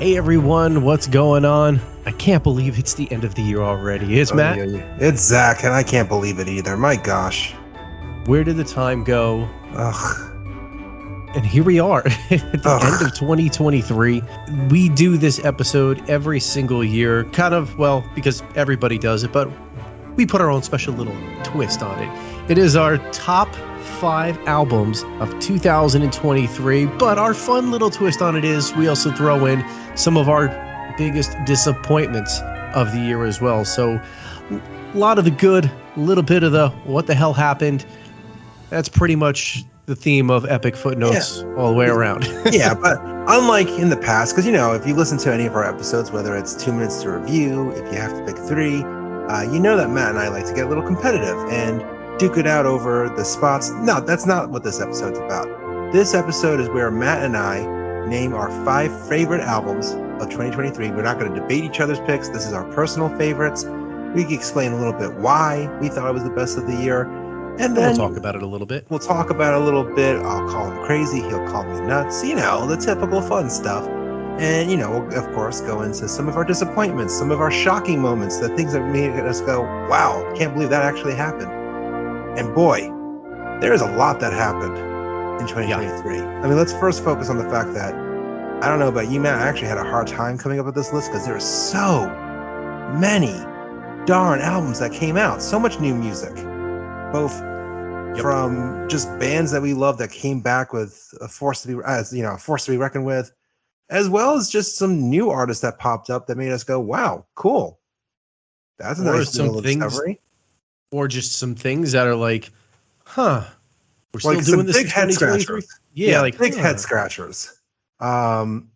Hey everyone, what's going on? I can't believe it's the end of the year already. It's Matt. Yeah. It's Zach, and I can't believe it either. My gosh. Where did the time go? Ugh. And here we are at the end of 2023. We do this episode every single year, kind of, well, because everybody does it, but we put our own special little twist on it. It is our top 5 albums of 2023, but our fun little twist on it is we also throw in some of our biggest disappointments of the year as well. So a lot of the good, a little bit of the what the hell happened. That's pretty much the theme of Epic Footnotes all the way around. Yeah, but unlike in the past, because, if you listen to any of our episodes, whether it's 2 minutes to review, if you have to pick 3, you know that Matt and I like to get a little competitive and duke it out over the spots. No, that's not what this episode's about. This episode is where Matt and I name our 5 favorite albums of 2023. We're not going to debate each other's picks. This is our personal favorites. We can explain a little bit why we thought it was the best of the year. And then we'll talk about it a little bit. I'll call him crazy. He'll call me nuts. The typical fun stuff. And, we'll, of course, go into some of our disappointments, some of our shocking moments, the things that made us go, wow, can't believe that actually happened. And boy, there's a lot that happened in 2023. Yeah. I mean, let's first focus on the fact that, I don't know about you, Matt, I actually had a hard time coming up with this list because there are so many darn albums that came out. So much new music. Both from just bands that we love that came back with a force to be reckoned with, as well as just some new artists that popped up that made us go, wow, cool. That's a nice little discovery. Or just some things that are like, we're still doing this. Big head scratchers. Yeah, like big head scratchers. And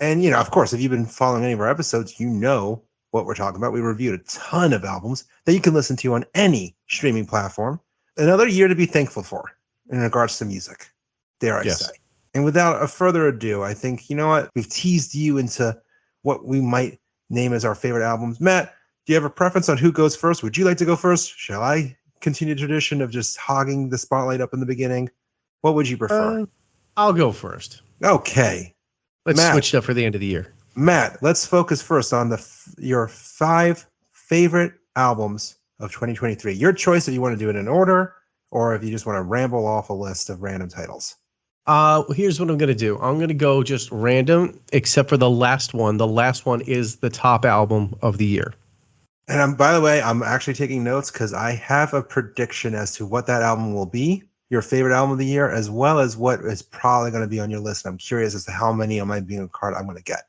of course, if you've been following any of our episodes, you know what we're talking about. We reviewed a ton of albums that you can listen to on any streaming platform. Another year to be thankful for in regards to music, dare I say. And without a further ado, I think, you know what? We've teased you into what we might name as our favorite albums. Matt, do you have a preference on who goes first? Would you like to go first? Shall I continue the tradition of just hogging the spotlight up in the beginning? What would you prefer? I'll go first. Okay. Let's switch it up for the end of the year. Matt, let's focus first on your 5 favorite albums of 2023. Your choice if you want to do it in order or if you just want to ramble off a list of random titles. Here's what I'm going to do. I'm going to go just random, except for the last one. The last one is the top album of the year. And by the way, I'm actually taking notes because I have a prediction as to what that album will be, your favorite album of the year, as well as what is probably going to be on your list. And I'm curious as to how many on my bingo card I'm going to get.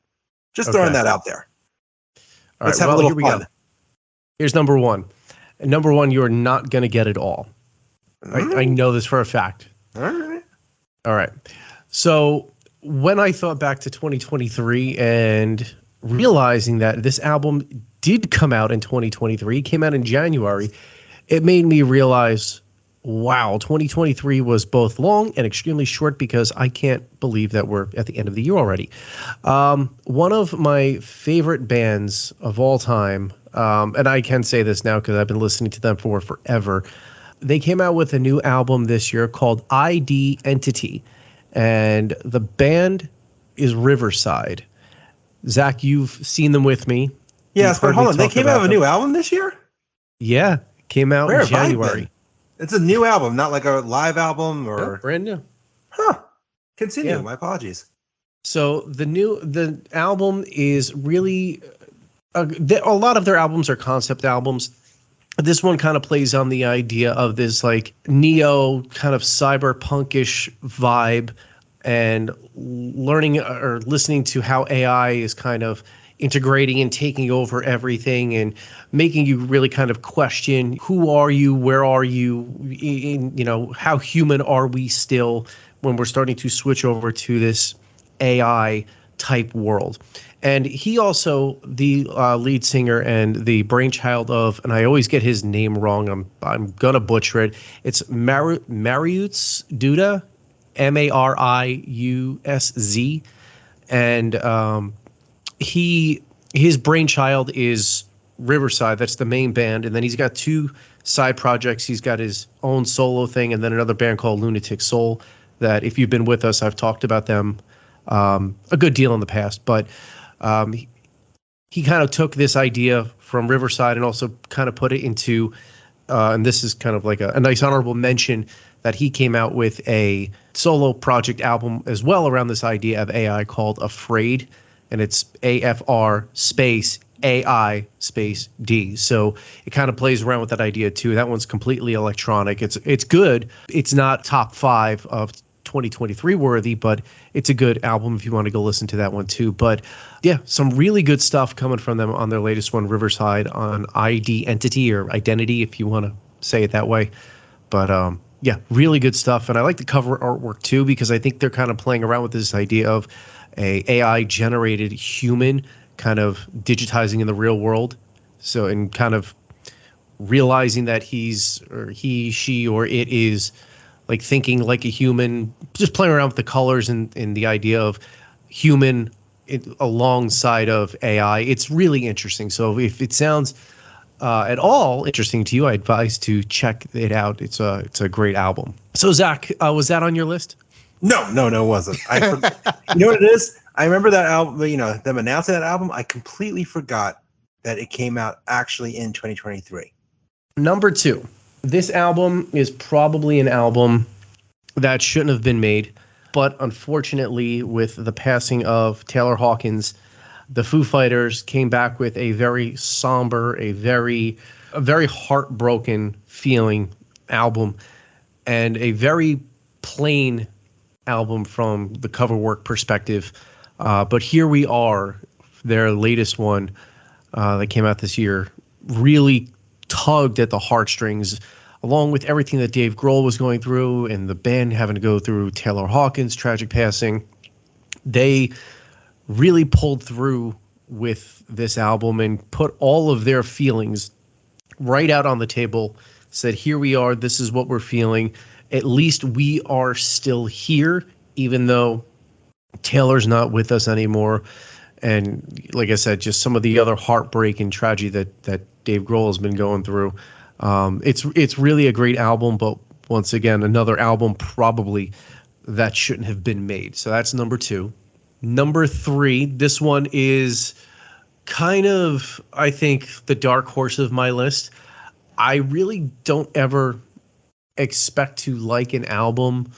Just throwing that out there. All right, have a little fun. Here's number 1. Number 1, you're not going to get it all. I know this for a fact. All right. So when I thought back to 2023 and realizing that this album did come out in 2023, it came out in January, it made me realize, wow, 2023 was both long and extremely short because I can't believe that we're at the end of the year already. One of my favorite bands of all time, and I can say this now because I've been listening to them for forever. They came out with a new album this year called ID.Entity, and the band is Riverside. Zach, you've seen them with me. Yes, but hold on. They came out with a new album this year? Yeah, came out in January. It's a new album, not like a live album or brand new. Continue. Yeah. My apologies. So the album is really a lot of their albums are concept albums. This one kind of plays on the idea of this like neo kind of cyberpunkish vibe and learning or listening to how AI is kind of integrating and taking over everything and making you really kind of question, who are you? Where are you? How human are we still when we're starting to switch over to this AI type world? And he also, the lead singer and the brainchild of, and I always get his name wrong, I'm gonna butcher it. It's Mariusz Duda, Mariusz, and his brainchild is Riverside. That's the main band, and then he's got 2 side projects. He's got his own solo thing, and then another band called Lunatic Soul. That if you've been with us, I've talked about them a good deal in the past, but. He kind of took this idea from Riverside and also kind of put it into, and this is kind of like a nice honorable mention, that he came out with a solo project album as well around this idea of AI called Afraid, and it's AFR space AI space D. So it kind of plays around with that idea too. That one's completely electronic. It's good. It's not top 5 of 2023 worthy, but it's a good album if you want to go listen to that one too. But yeah, some really good stuff coming from them on their latest one, Riverside, on ID.Entity, or Identity if you want to say it that way. But yeah, really good stuff. And I like the cover artwork too, because I think they're kind of playing around with this idea of a AI generated human kind of digitizing in the real world. So, and kind of realizing that he's, or he, she, or it is like thinking like a human, just playing around with the colors and the idea of human alongside of AI. It's really interesting. So if it sounds at all interesting to you, I advise to check it out. It's a great album. So Zach, was that on your list? No, it wasn't. You know what it is? I remember that album, you know, them announcing that album. I completely forgot that it came out actually in 2023. Number 2. This album is probably an album that shouldn't have been made, but unfortunately, with the passing of Taylor Hawkins, the Foo Fighters came back with a very somber, a very heartbroken feeling album, and a very plain album from the cover work perspective. But here we are, their latest one that came out this year, really tugged at the heartstrings, along with everything that Dave Grohl was going through and the band having to go through Taylor Hawkins' tragic passing. They really pulled through with this album and put all of their feelings right out on the table, said, here we are, this is what we're feeling. At least we are still here, even though Taylor's not with us anymore. And like I said, just some of the other heartbreak and tragedy that Dave Grohl has been going through. It's really a great album, but once again, another album probably that shouldn't have been made. So that's number 2. Number 3, this one is kind of, I think, the dark horse of my list. I really don't ever expect to like an album.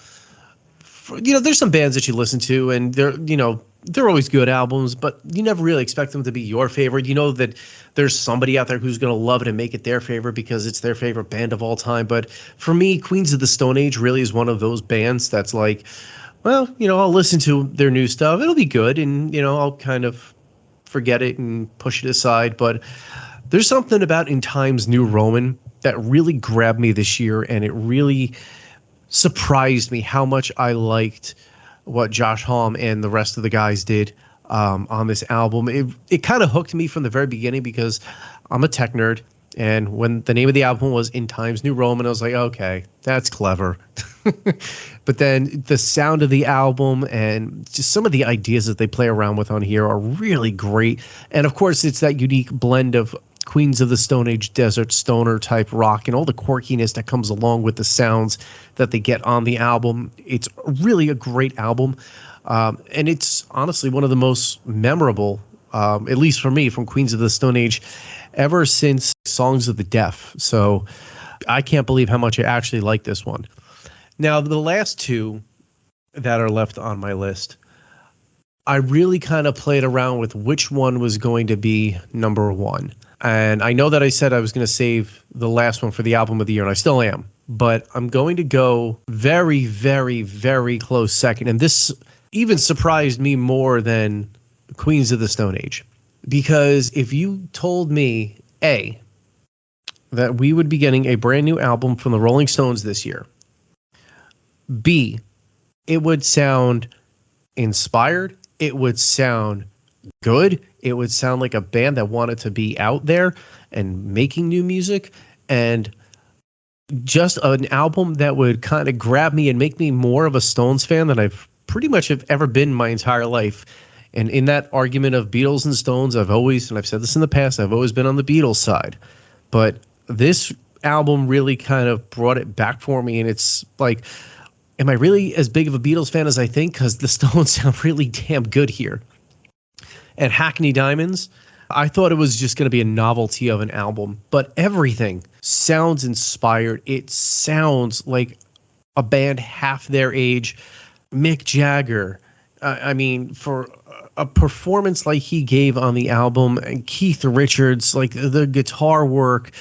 There's some bands that you listen to and they're always good albums, but you never really expect them to be your favorite. You know that there's somebody out there who's going to love it and make it their favorite because it's their favorite band of all time. But for me, Queens of the Stone Age really is one of those bands that's like, well, I'll listen to their new stuff. It'll be good. And, I'll kind of forget it and push it aside. But there's something about In Time's New Roman that really grabbed me this year. And it really surprised me how much I liked what Josh Homme and the rest of the guys did on this album. It kind of hooked me from the very beginning because I'm a tech nerd. And when the name of the album was In Time's New Roman, I was like, okay, that's clever. But then the sound of the album and just some of the ideas that they play around with on here are really great. And of course, it's that unique blend of Queens of the Stone Age desert stoner type rock and all the quirkiness that comes along with the sounds that they get on the album. It's really a great album. And it's honestly one of the most memorable, at least for me, from Queens of the Stone Age ever since Songs of the Deaf. So I can't believe how much I actually like this one. Now, the last 2 that are left on my list, I really kind of played around with which one was going to be number 1. And I know that I said I was going to save the last one for the album of the year, and I still am. But I'm going to go very, very, very close second. And this even surprised me more than Queens of the Stone Age. Because if you told me, A, that we would be getting a brand new album from the Rolling Stones this year, B, it would sound inspired, it would sound good, it would sound like a band that wanted to be out there and making new music, and just an album that would kind of grab me and make me more of a Stones fan than I've pretty much have ever been my entire life. And in that argument of Beatles and Stones, I've always, and I've said this in the past, I've always been on the Beatles side. But this album really kind of brought it back for me. And it's like, am I really as big of a Beatles fan as I think? Because the Stones sound really damn good here. and Hackney Diamonds, I thought it was just going to be a novelty of an album, but everything sounds inspired. It sounds like a band half their age. Mick Jagger, I mean, for a performance like he gave on the album, and Keith Richards, like the guitar work,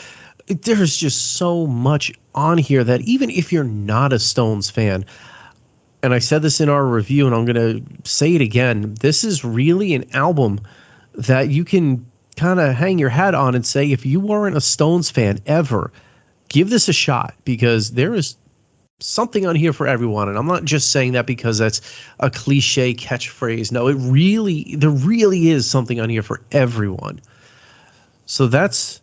there's just so much on here that even if you're not a Stones fan, and I said this in our review and I'm going to say it again, this is really an album that you can kind of hang your hat on and say, if you weren't a Stones fan ever, give this a shot, because there is something on here for everyone. And I'm not just saying that because that's a cliche catchphrase. No, there really is something on here for everyone. So that's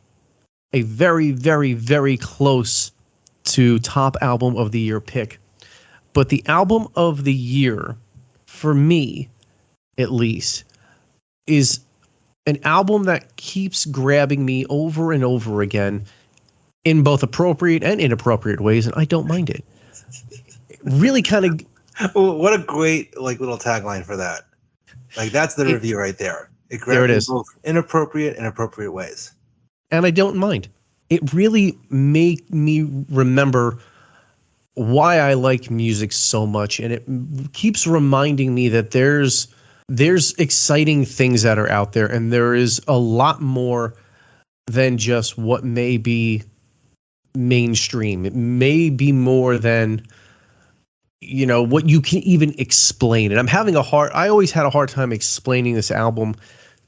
a very, very, very close to top album of the year pick. But the album of the year, for me, at least, is an album that keeps grabbing me over and over again in both appropriate and inappropriate ways, and I don't mind it. Really kind of... What a great little tagline for that. That's the review right there. It grabbed me in both inappropriate and appropriate ways. And I don't mind. It really made me remember why I like music so much, and it keeps reminding me that there's exciting things that are out there, and there is a lot more than just what may be mainstream. It may be more than, what you can even explain. And I always had a hard time explaining this album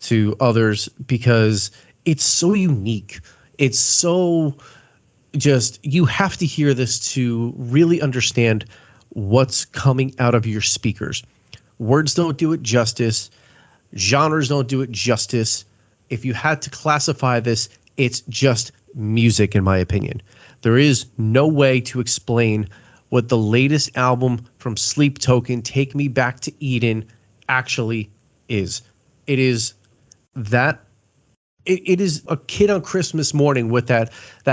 to others because it's so unique. It's so you have to hear this to really understand what's coming out of your speakers. Words don't do it justice. Genres don't do it justice. If you had to classify this, it's just music, in my opinion. There is no way to explain what the latest album from Sleep Token, Take Me Back to Eden, actually is. It is that... It is a kid on Christmas morning with that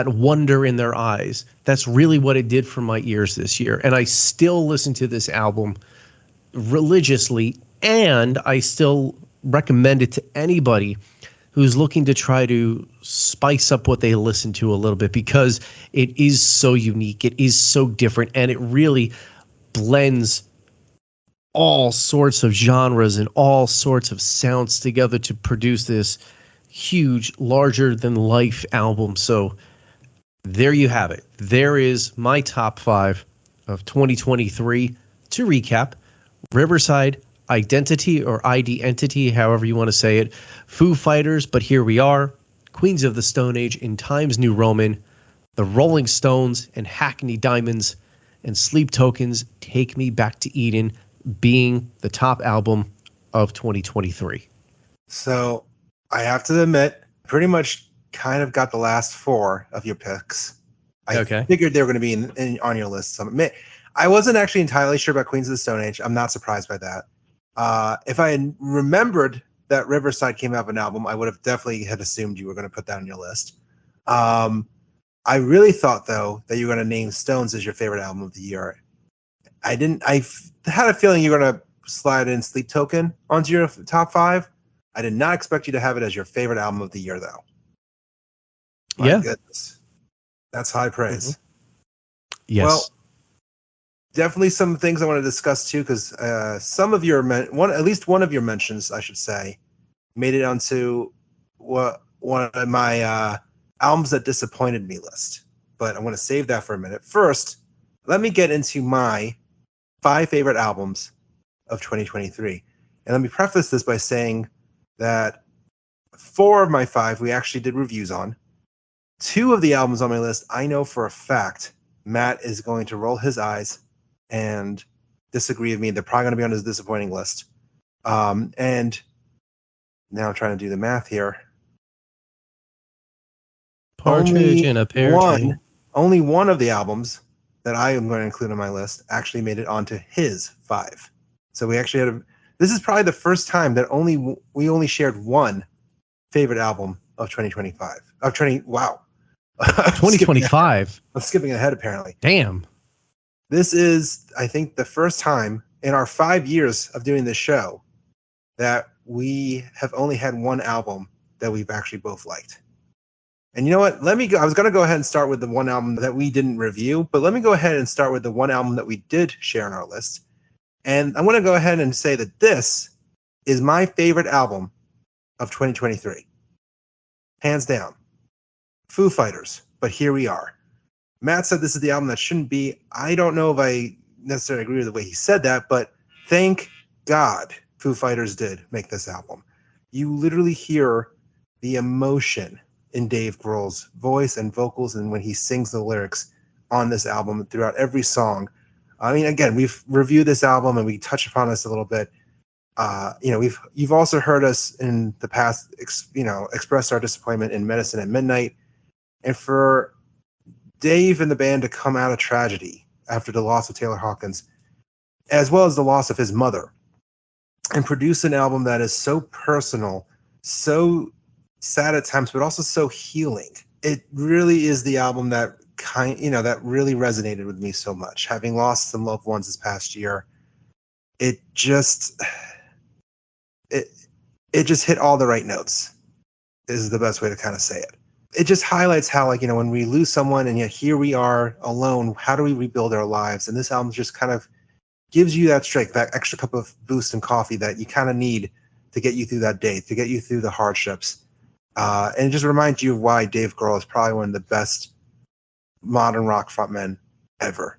wonder in their eyes. That's really what it did for my ears this year. And I still listen to this album religiously, and I still recommend it to anybody who's looking to try to spice up what they listen to a little bit, because it is so unique. It is so different, and it really blends all sorts of genres and all sorts of sounds together to produce this huge, larger than life album. So there you have it. There is my top 5 of 2023. To recap: Riverside, Identity or ID.Entity, however you want to say it, Foo Fighters, But Here We Are, Queens of the Stone Age, In Times New Roman, The Rolling Stones and Hackney Diamonds, and Sleep Tokens, Take Me Back to Eden, being the top album of 2023. So I have to admit, pretty much kind of got the last 4 of your picks. I figured they were going to be on your list. I wasn't actually entirely sure about Queens of the Stone Age. I'm not surprised by that. If I had remembered that Riverside came out of an album, I would have definitely had assumed you were going to put that on your list. I really thought, though, that you were going to name Stones as your favorite album of the year. I didn't. I had a feeling you were going to slide in Sleep Token onto your top 5. I did not expect you to have it as your favorite album of the year, though. My goodness. That's high praise. Mm-hmm. Yes. Well, definitely some things I want to discuss, too, because some of at least one of your mentions, I should say, made it onto one of my albums that disappointed me list. But I want to save that for a minute. First, let me get into my 5 favorite albums of 2023. And let me preface this by saying that 4 of my 5 we actually did reviews on. 2 of the albums on my list, I know for a fact Matt is going to roll his eyes and disagree with me. They're probably going to be on his disappointing list. And now I'm trying to do the math here. Partridge in a pear tree. Only one of the albums that I am going to include on my list actually made it onto his 5. So we actually had this is probably the first time that we only shared one favorite album of 2025. Wow. 2025. I'm skipping ahead apparently. Damn. This is, I think, the first time in our 5 years of doing this show that we have only had one album that we've actually both liked. And you know what? Let me go. I was going to go ahead and start with the one album that we didn't review, but let me go ahead and start with the one album that we did share on our list. And I'm going to go ahead and say that this is my favorite album of 2023. Hands down. Foo Fighters, but here we are. Matt said this is the album that shouldn't be. I don't know if I necessarily agree with the way he said that, but thank God Foo Fighters did make this album. You literally hear the emotion in Dave Grohl's voice and vocals and when he sings the lyrics on this album throughout every song. I mean, again, we've reviewed this album and we touched upon this a little bit. You've also heard us in the past, express our disappointment in Medicine at Midnight. And for Dave and the band to come out of tragedy after the loss of Taylor Hawkins, as well as the loss of his mother, and produce an album that is so personal, so sad at times, but also so healing. It really is the album that that really resonated with me so much. Having lost some loved ones this past year, it just hit all the right notes, is the best way to kind of say it. It just highlights how, when we lose someone and yet here we are alone, how do we rebuild our lives? And this album just kind of gives you that strength, that extra cup of boost and coffee that you kind of need to get you through that day, to get you through the hardships. And it just reminds you of why Dave Grohl is probably one of the best modern rock frontmen ever.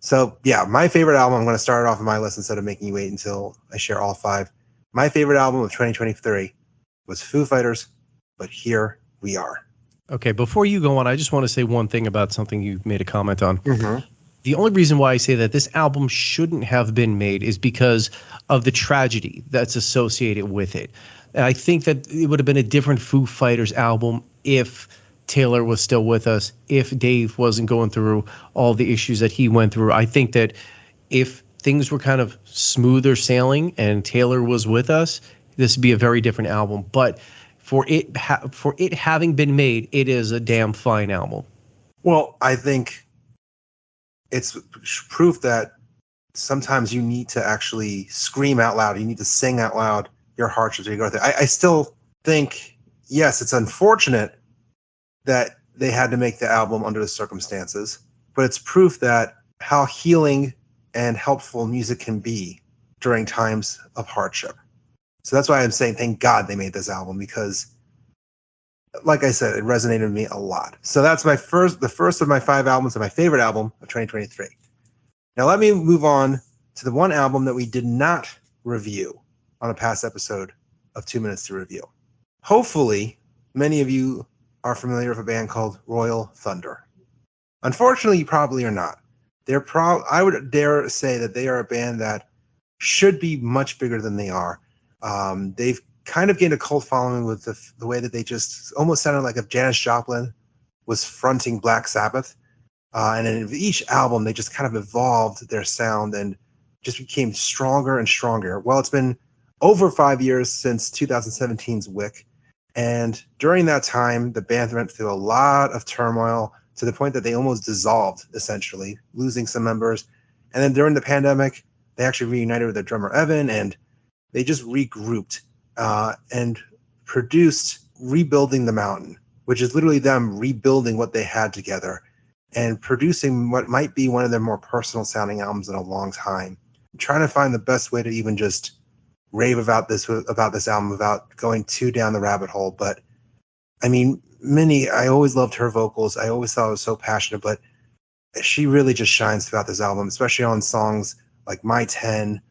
So yeah, my favorite album, I'm going to start it off on my list instead of making you wait until I share all five. My favorite album of 2023 was Foo Fighters, but here we are. Okay, before you go on, I just want to say one thing about something you made a comment on. Mm-hmm. The only reason why I say that this album shouldn't have been made is because of the tragedy that's associated with it. And I think that it would have been a different Foo Fighters album if Taylor was still with us, if Dave wasn't going through all the issues that he went through. I think that if things were kind of smoother sailing and Taylor was with us, this would be a very different album. But for it having been made, it is a damn fine album. Well, I think it's proof that sometimes you need to actually scream out loud. You need to sing out loud your hardships. You go through. I still think, yes, it's unfortunate that they had to make the album under the circumstances, but it's proof that how healing and helpful music can be during times of hardship. So that's why I'm saying thank God they made this album, because like I said, it resonated with me a lot. So that's the first of my 5 albums and my favorite album of 2023. Now let me move on to the one album that we did not review on a past episode of 2 Minutes to Review. Hopefully, many of you are familiar with a band called Royal Thunder. Unfortunately, you probably are not. I would dare say that they are a band that should be much bigger than they are. They've kind of gained a cult following with the way that they just almost sounded like if Janis Joplin was fronting Black Sabbath. And in each album, they just kind of evolved their sound and just became stronger and stronger. Well, it's been over 5 years since 2017's Wick. And during that time, the band went through a lot of turmoil to the point that they almost dissolved, essentially, losing some members. And then during the pandemic, they actually reunited with their drummer, Evan, and they just regrouped and produced Rebuilding the Mountain, which is literally them rebuilding what they had together and producing what might be one of their more personal sounding albums in a long time. I'm trying to find the best way to even just rave about this album without going too down the rabbit hole. But I mean, Minnie, I always loved her vocals. I always thought it was so passionate, but she really just shines throughout this album, especially on songs like My 10,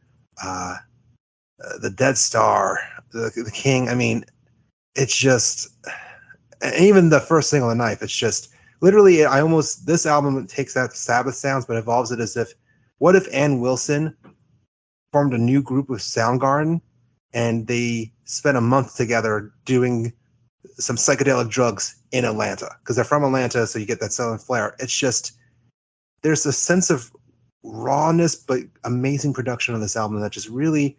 The Dead Star, the King. I mean, it's just, even the first single, The Knife, it's just literally, this album takes that Sabbath sounds, but evolves it as if, what if Ann Wilson formed a new group with Soundgarden and they spent a month together doing some psychedelic drugs in Atlanta, because they're from Atlanta, so you get that Southern flair. It's just, there's a sense of rawness but amazing production on this album that just really,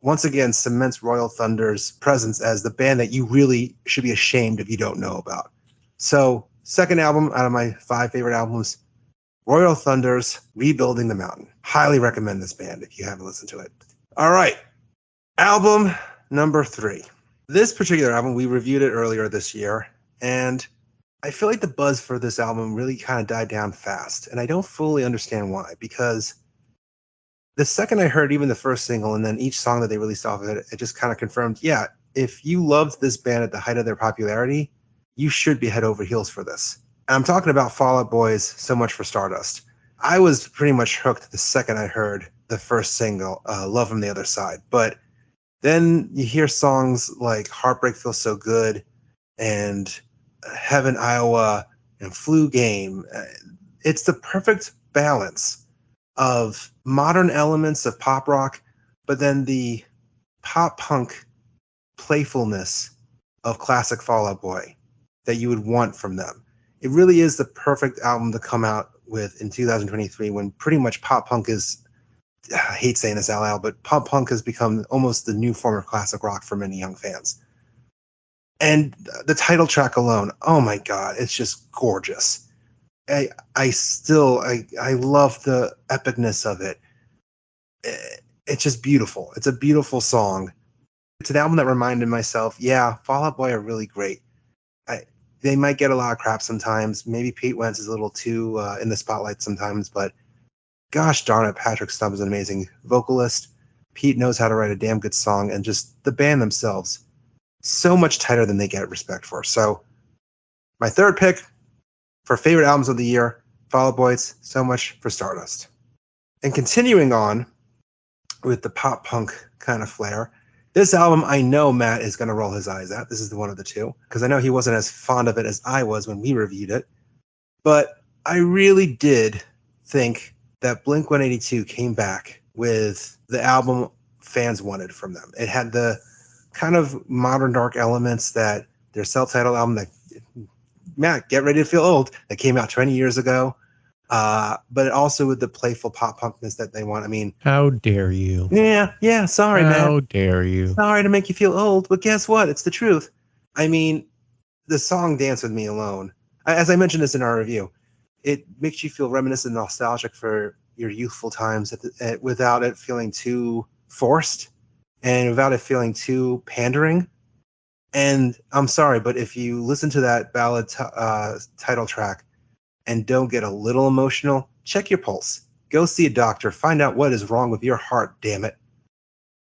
once again, cements Royal Thunder's presence as the band that you really should be ashamed if you don't know about. So, second album out of my 5 favorite albums, Royal Thunder's Rebuilding the Mountain. Highly recommend this band if you haven't listened to it. All right. Album number 3. This particular album, we reviewed it earlier this year, and I feel like the buzz for this album really kind of died down fast, and I don't fully understand why, because the second I heard even the first single and then each song that they released off of it, it just kind of confirmed, yeah, if you loved this band at the height of their popularity, you should be head over heels for this. And I'm talking about Fall Out Boy's So Much for Stardust. I was pretty much hooked the second I heard the first single, Love from the Other Side. But then you hear songs like Heartbreak Feels So Good and Heaven, Iowa, and Flu Game. It's the perfect balance of modern elements of pop rock, but then the pop punk playfulness of classic Fall Out Boy that you would want from them. It really is the perfect album to come out with in 2023 when pretty much pop punk is, I hate saying this out loud, but pop punk has become almost the new form of classic rock for many young fans. And the title track alone, oh my God, it's just gorgeous. I love the epicness of it. It's just beautiful. It's a beautiful song. It's an album that reminded myself, yeah, Fall Out Boy are really great. They might get a lot of crap sometimes. Maybe Pete Wentz is a little too in the spotlight sometimes, but gosh darn it, Patrick Stubb is an amazing vocalist. Pete knows how to write a damn good song, and just the band themselves, so much tighter than they get respect for. So my third pick for favorite albums of the year, Fall Out Boy's So Much for Stardust. And continuing on with the pop punk kind of flair, this album I know Matt is going to roll his eyes at. This is the one of the two, because I know he wasn't as fond of it as I was when we reviewed it. But I really did think that Blink-182 came back with the album fans wanted from them. It had the kind of modern dark elements that their self-titled album that, Matt, get ready to feel old, that came out 20 years ago. But also with the playful pop punkness that they want. I mean, how dare you? Yeah, sorry, man. How dare you? Sorry to make you feel old, but guess what? It's the truth. I mean, the song Dance With Me alone, as I mentioned this in our review, it makes you feel reminiscent and nostalgic for your youthful times without it feeling too forced and without it feeling too pandering. And I'm sorry, but if you listen to that ballad title track and don't get a little emotional, check your pulse. Go see a doctor. Find out what is wrong with your heart, damn it.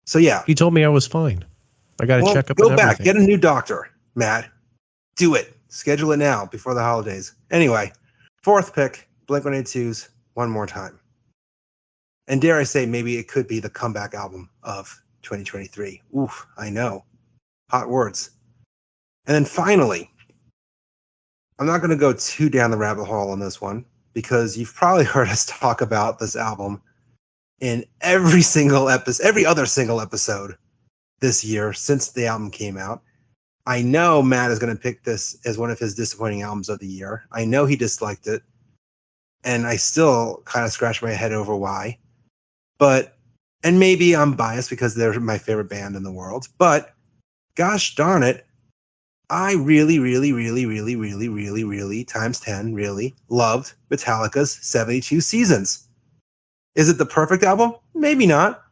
So yeah. He told me I was fine. I got to check up. Go back. Get a new doctor, Matt. Do it. Schedule it now before the holidays. Anyway, fourth pick, Blink-182's One More Time. And dare I say, maybe it could be the comeback album of 2023. Oof, I know. Hot words. And then finally, I'm not going to go too down the rabbit hole on this one, because you've probably heard us talk about this album in every other single episode this year since the album came out. I know Matt is going to pick this as one of his disappointing albums of the year. I know he disliked it, and I still kind of scratch my head over why. And maybe I'm biased because they're my favorite band in the world, but gosh darn it, I really, really, really, really, really, really, really, times 10, really loved Metallica's 72 Seasons. Is it the perfect album? Maybe not.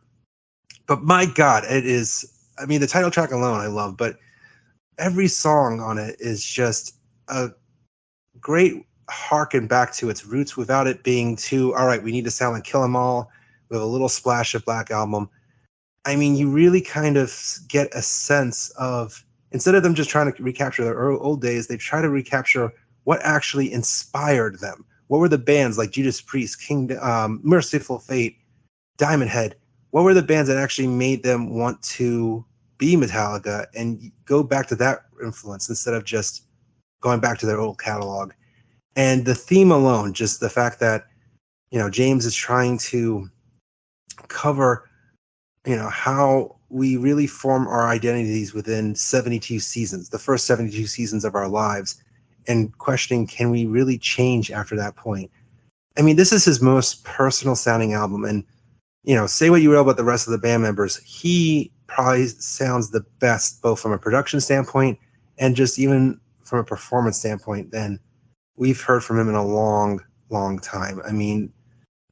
But my God, it is. I mean, the title track alone I love, but every song on it is just a great harken back to its roots without it being too, all right, we need to sound like Kill 'Em All with a little splash of Black Album. I mean, you really kind of get a sense of, instead of them just trying to recapture their old days, they try to recapture what actually inspired them. What were the bands like Judas Priest, Merciful Fate, Diamond Head? What were the bands that actually made them want to be Metallica and go back to that influence instead of just going back to their old catalog? And the theme alone, just the fact that, James is trying to cover, how we really form our identities within 72 seasons, the first 72 seasons of our lives, and questioning, can we really change after that point? I mean, this is his most personal sounding album, and say what you will about the rest of the band members, he probably sounds the best, both from a production standpoint and just even from a performance standpoint, than we've heard from him in a long, long time. I mean,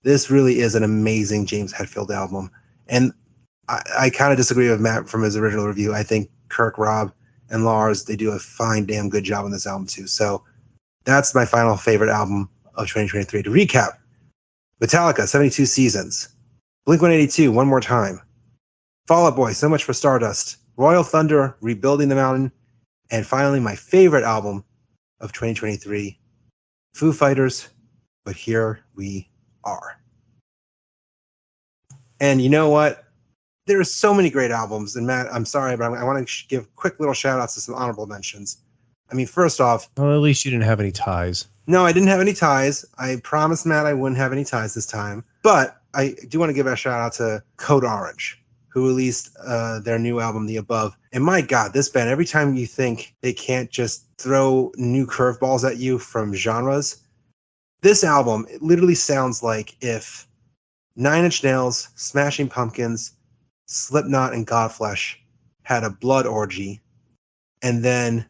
this really is an amazing James Hetfield album. And I kind of disagree with Matt from his original review. I think Kirk, Rob, and Lars, they do a fine, damn good job on this album too. So that's my final favorite album of 2023. To recap, Metallica, 72 Seasons. Blink-182, One More Time. Fall Out Boy, So Much for Stardust. Royal Thunder, Rebuilding the Mountain. And finally, my favorite album of 2023, Foo Fighters, But Here We Are. And you know what? There are so many great albums. And Matt, I'm sorry, but I want to give quick little shout outs to some honorable mentions. I mean, first off... Well, at least you didn't have any ties. No, I didn't have any ties. I promised Matt I wouldn't have any ties this time. But I do want to give a shout out to Code Orange, who released their new album, The Above. And my God, this band, every time you think they can't just throw new curveballs at you from genres, this album, it literally sounds like if Nine Inch Nails, Smashing Pumpkins, Slipknot, and Godflesh had a blood orgy, and then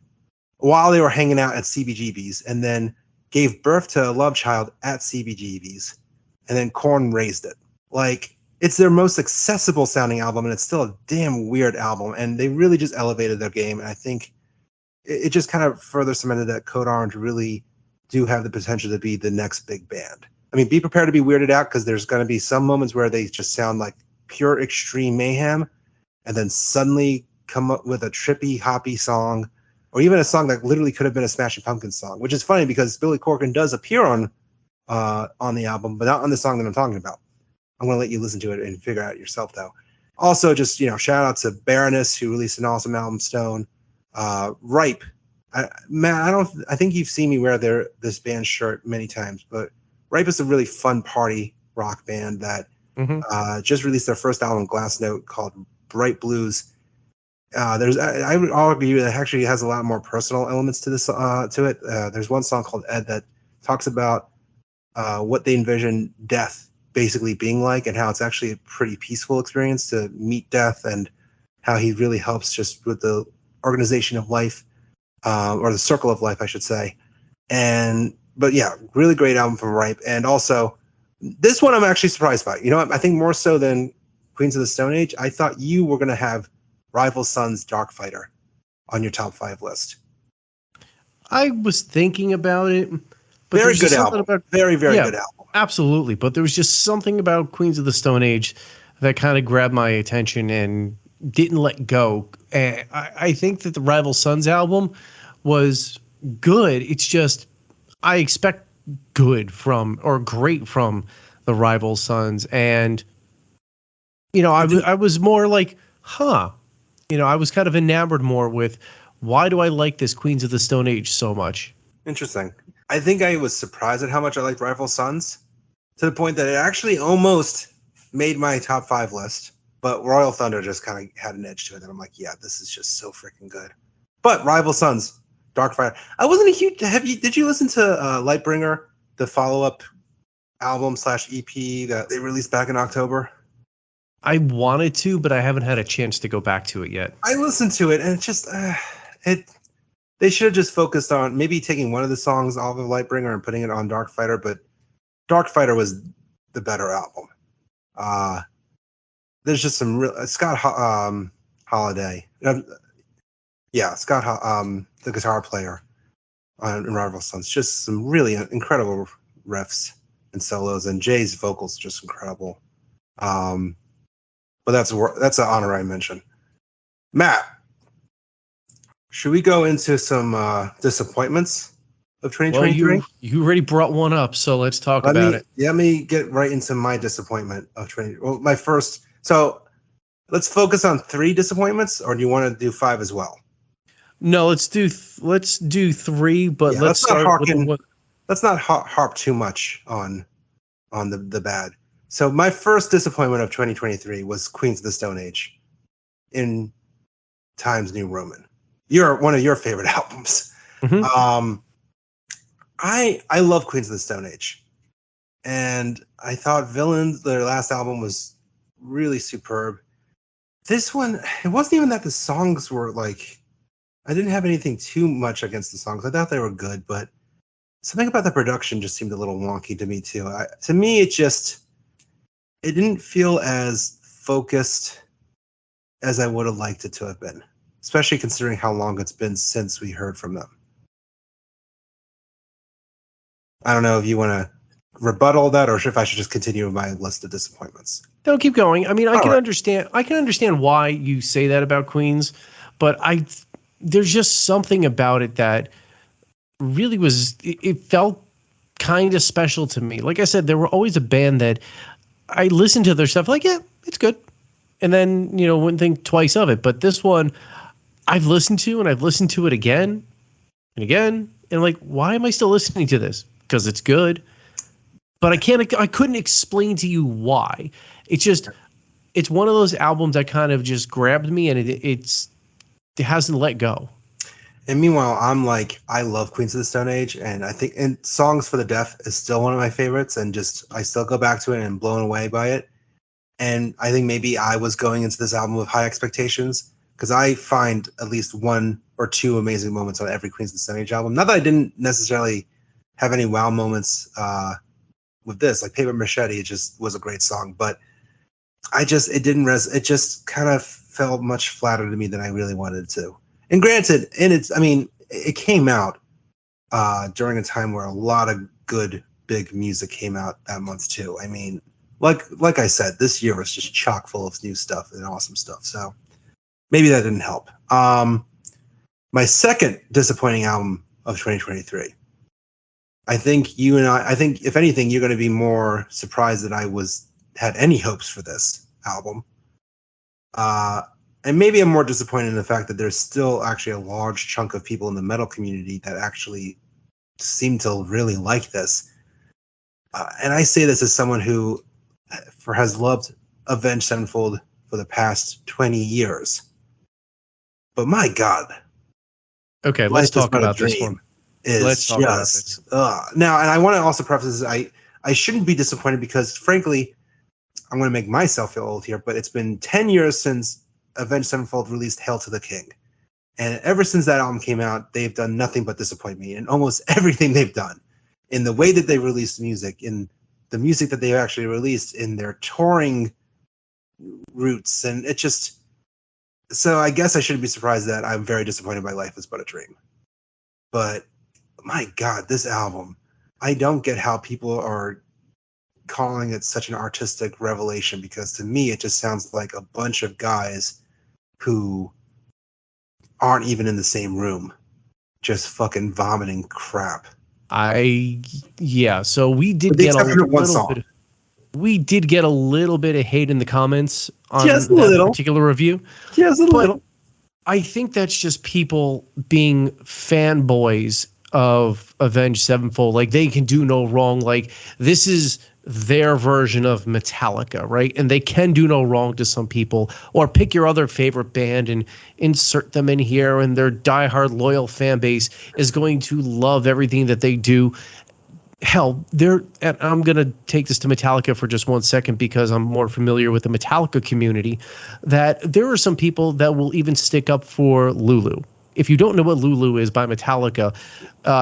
while they were hanging out at CBGB's, and then gave birth to a love child at CBGB's, and then Korn raised it. Like, it's their most accessible sounding album, and it's still a damn weird album, and they really just elevated their game, and I think it just kind of further cemented that Code Orange really do have the potential to be the next big band. I mean, be prepared to be weirded out, because there's going to be some moments where they just sound like pure extreme mayhem, and then suddenly come up with a trippy, hoppy song, or even a song that literally could have been a Smashing Pumpkins song, which is funny because Billy Corgan does appear on the album, but not on the song that I'm talking about. I'm going to let you listen to it and figure out yourself, though. Also, just, shout out to Baroness, who released an awesome album, Stone. Ripe. Matt, I think you've seen me wear this band's shirt many times, but Ripe is a really fun party rock band that just released their first album, Glass Note, called Bright Blues. I would argue that actually has a lot more personal elements to this to it. There's one song called Ed that talks about what they envision death basically being like, and how it's actually a pretty peaceful experience to meet death, and how he really helps just with the organization of life, or the circle of life, I should say. But yeah, really great album from Ripe. And also, this one I'm actually surprised by. I think more so than Queens of the Stone Age, I thought you were going to have Rival Sons Dark Fighter on your top 5 list. I was thinking about it. But very good album. Very good album. Absolutely. But there was just something about Queens of the Stone Age that kind of grabbed my attention and didn't let go. And I think that the Rival Sons album was good. It's just I expect great from the Rival Sons. And, I was more like, I was kind of enamored more with, why do I like this Queens of the Stone Age so much? Interesting. I think I was surprised at how much I liked Rival Sons, to the point that it actually almost made my top 5 list. But Royal Thunder just kind of had an edge to it. And I'm like, yeah, this is just so freaking good. But Rival Sons, Dark Fighter. I wasn't a huge... Did you listen to Lightbringer, the follow-up album / EP that they released back in October? I wanted to, but I haven't had a chance to go back to it yet. I listened to it, and it's just they should have just focused on maybe taking one of the songs off of Lightbringer and putting it on Dark Fighter, but Dark Fighter was the better album. There's just some real Scott Holiday. Scott, the guitar player in Rival Sons, just some really incredible riffs and solos, and Jay's vocals just incredible. But that's an honorary mention. Matt, should we go into some disappointments of 2023? Well, you already brought one up, so let's talk about it. Let me get right into my disappointment of 20. Well, my first. So let's focus on 3 disappointments, or do you want to do 5 as well? No, let's do 3, but let's start with let's not harp too much on the bad. So my first disappointment of 2023 was Queens of the Stone Age in Times New Roman. You're one of your favorite albums. Mm-hmm. I love Queens of the Stone Age, and I thought Villains, their last album, was really superb. This one, it wasn't even that the songs were like, I didn't have anything too much against the songs. I thought they were good, but something about the production just seemed a little wonky to me too. To me, it didn't feel as focused as I would have liked it to have been, especially considering how long it's been since we heard from them. I don't know if you want to rebuttal that, or if I should just continue with my list of disappointments. No, keep going. I mean, I can understand why you say that about Queens, but there's just something about it that really it felt kind of special to me. Like I said, there were always a band that I listened to their stuff like, yeah, it's good. And then, wouldn't think twice of it. But this one I've listened to, and I've listened to it again and again. And like, why am I still listening to this? Because it's good. But I couldn't explain to you why. It's one of those albums that kind of just grabbed me, and it hasn't let go. And meanwhile, I'm like, I love Queens of the Stone Age, and I think Songs for the Deaf is still one of my favorites, and I still go back to it and am blown away by it. And I think maybe I was going into this album with high expectations, because I find at least one or two amazing moments on every Queens of the Stone Age album. Not that I didn't necessarily have any wow moments with this, like Paper Machete, it just was a great song, but it just kind of felt much flatter to me than I really wanted it to. And granted, it came out during a time where a lot of good big music came out that month too. I mean, like I said, this year was just chock full of new stuff and awesome stuff. So maybe that didn't help. My second disappointing album of 2023. I think if anything, you're going to be more surprised that I had any hopes for this album. And maybe I'm more disappointed in the fact that there's still actually a large chunk of people in the metal community that actually seem to really like this. And I say this as someone who has loved Avenged Sevenfold for the past 20 years. But my God. Okay, let's talk about this one. Let's talk about this. Now, and I want to also preface this, I shouldn't be disappointed because, frankly, I'm going to make myself feel old here, but it's been 10 years since Avenged Sevenfold released Hail to the King. And ever since that album came out, they've done nothing but disappoint me in almost everything they've done. In the way that they released music, in the music that they've actually released, in their touring routes. And it just... So I guess I shouldn't be surprised that I'm very disappointed by Life is But a Dream. But my God, this album, I don't get how people are calling it such an artistic revelation, because to me, it just sounds like a bunch of guys who aren't even in the same room, just fucking vomiting crap. So we did get we did get a little bit of hate in the comments on that particular review. Just a little. I think that's just people being fanboys of Avenged Sevenfold. Like, they can do no wrong. Like, this is their version of Metallica, right? And they can do no wrong to some people. Or pick your other favorite band and insert them in here, and their diehard loyal fan base is going to love everything that they do. Hell, and I'm going to take this to Metallica for just 1 second because I'm more familiar with the Metallica community, that there are some people that will even stick up for Lulu. If you don't know what Lulu is by Metallica,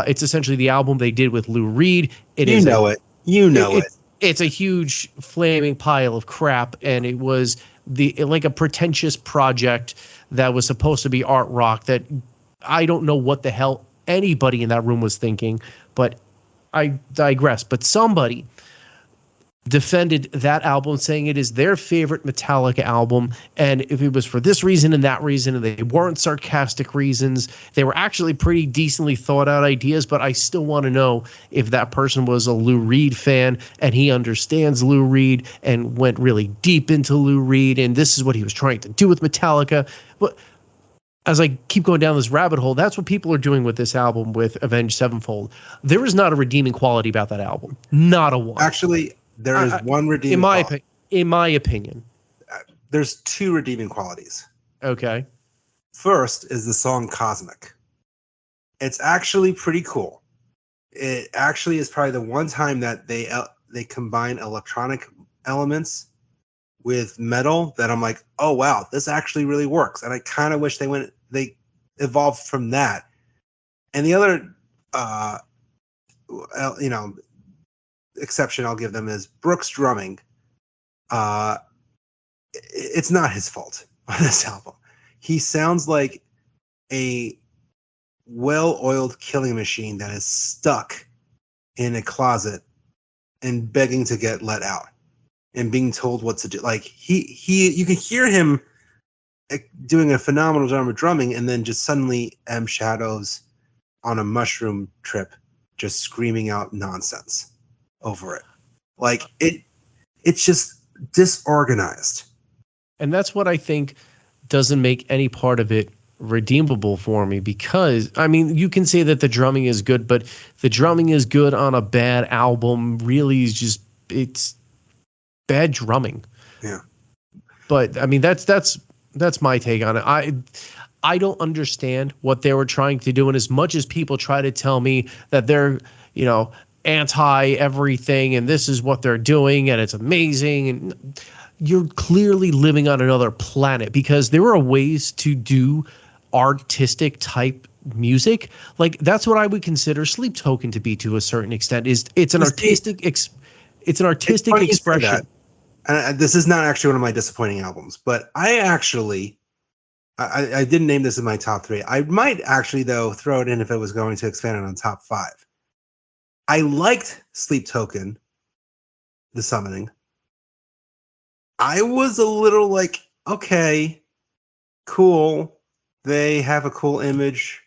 it's essentially the album they did with Lou Reed. You know it. It's a huge flaming pile of crap, and it was like a pretentious project that was supposed to be art rock that I don't know what the hell anybody in that room was thinking, but I digress. But somebody defended that album, saying it is their favorite Metallica album, and if it was for this reason and that reason, and they weren't sarcastic reasons, they were actually pretty decently thought out ideas. But I still want to know if that person was a Lou Reed fan and he understands Lou Reed and went really deep into Lou Reed, and this is what he was trying to do with Metallica. But as I keep going down this rabbit hole, that's what people are doing with this album, with Avenged Sevenfold. There is not a redeeming quality about that album. Not a one. Actually, there is one redeeming quality. In my opinion. There's two redeeming qualities. Okay. First is the song Cosmic. It's actually pretty cool. It actually is probably the one time that they combine electronic elements with metal that I'm like, oh wow, this actually really works. And I kind of wish they evolved from that. And the other exception I'll give them is Brooks' drumming. It's not his fault. on this album. He sounds like a well-oiled killing machine that is stuck in a closet and begging to get let out and being told what to do. Like you can hear him doing a phenomenal job of drumming, and then just suddenly M Shadows on a mushroom trip, just screaming out nonsense over it. Like it's just disorganized. And that's what I think doesn't make any part of it redeemable for me, because I mean, you can say that the drumming is good, but the drumming is good on a bad album really is just, it's bad drumming. Yeah. But I mean, that's my take on it. I don't understand what they were trying to do, and as much as people try to tell me that they're, you know, anti everything and this is what they're doing and it's amazing, and you're clearly living on another planet, because there are ways to do artistic type music. Like that's what I would consider Sleep Token to be, to a certain extent. Is it's an artistic expression. And this is not actually one of my disappointing albums, but I didn't name this in my top 3. I might actually, though, throw it in if it was going to expand it on top 5. I liked Sleep Token, The Summoning. I was a little like, okay, cool. They have a cool image.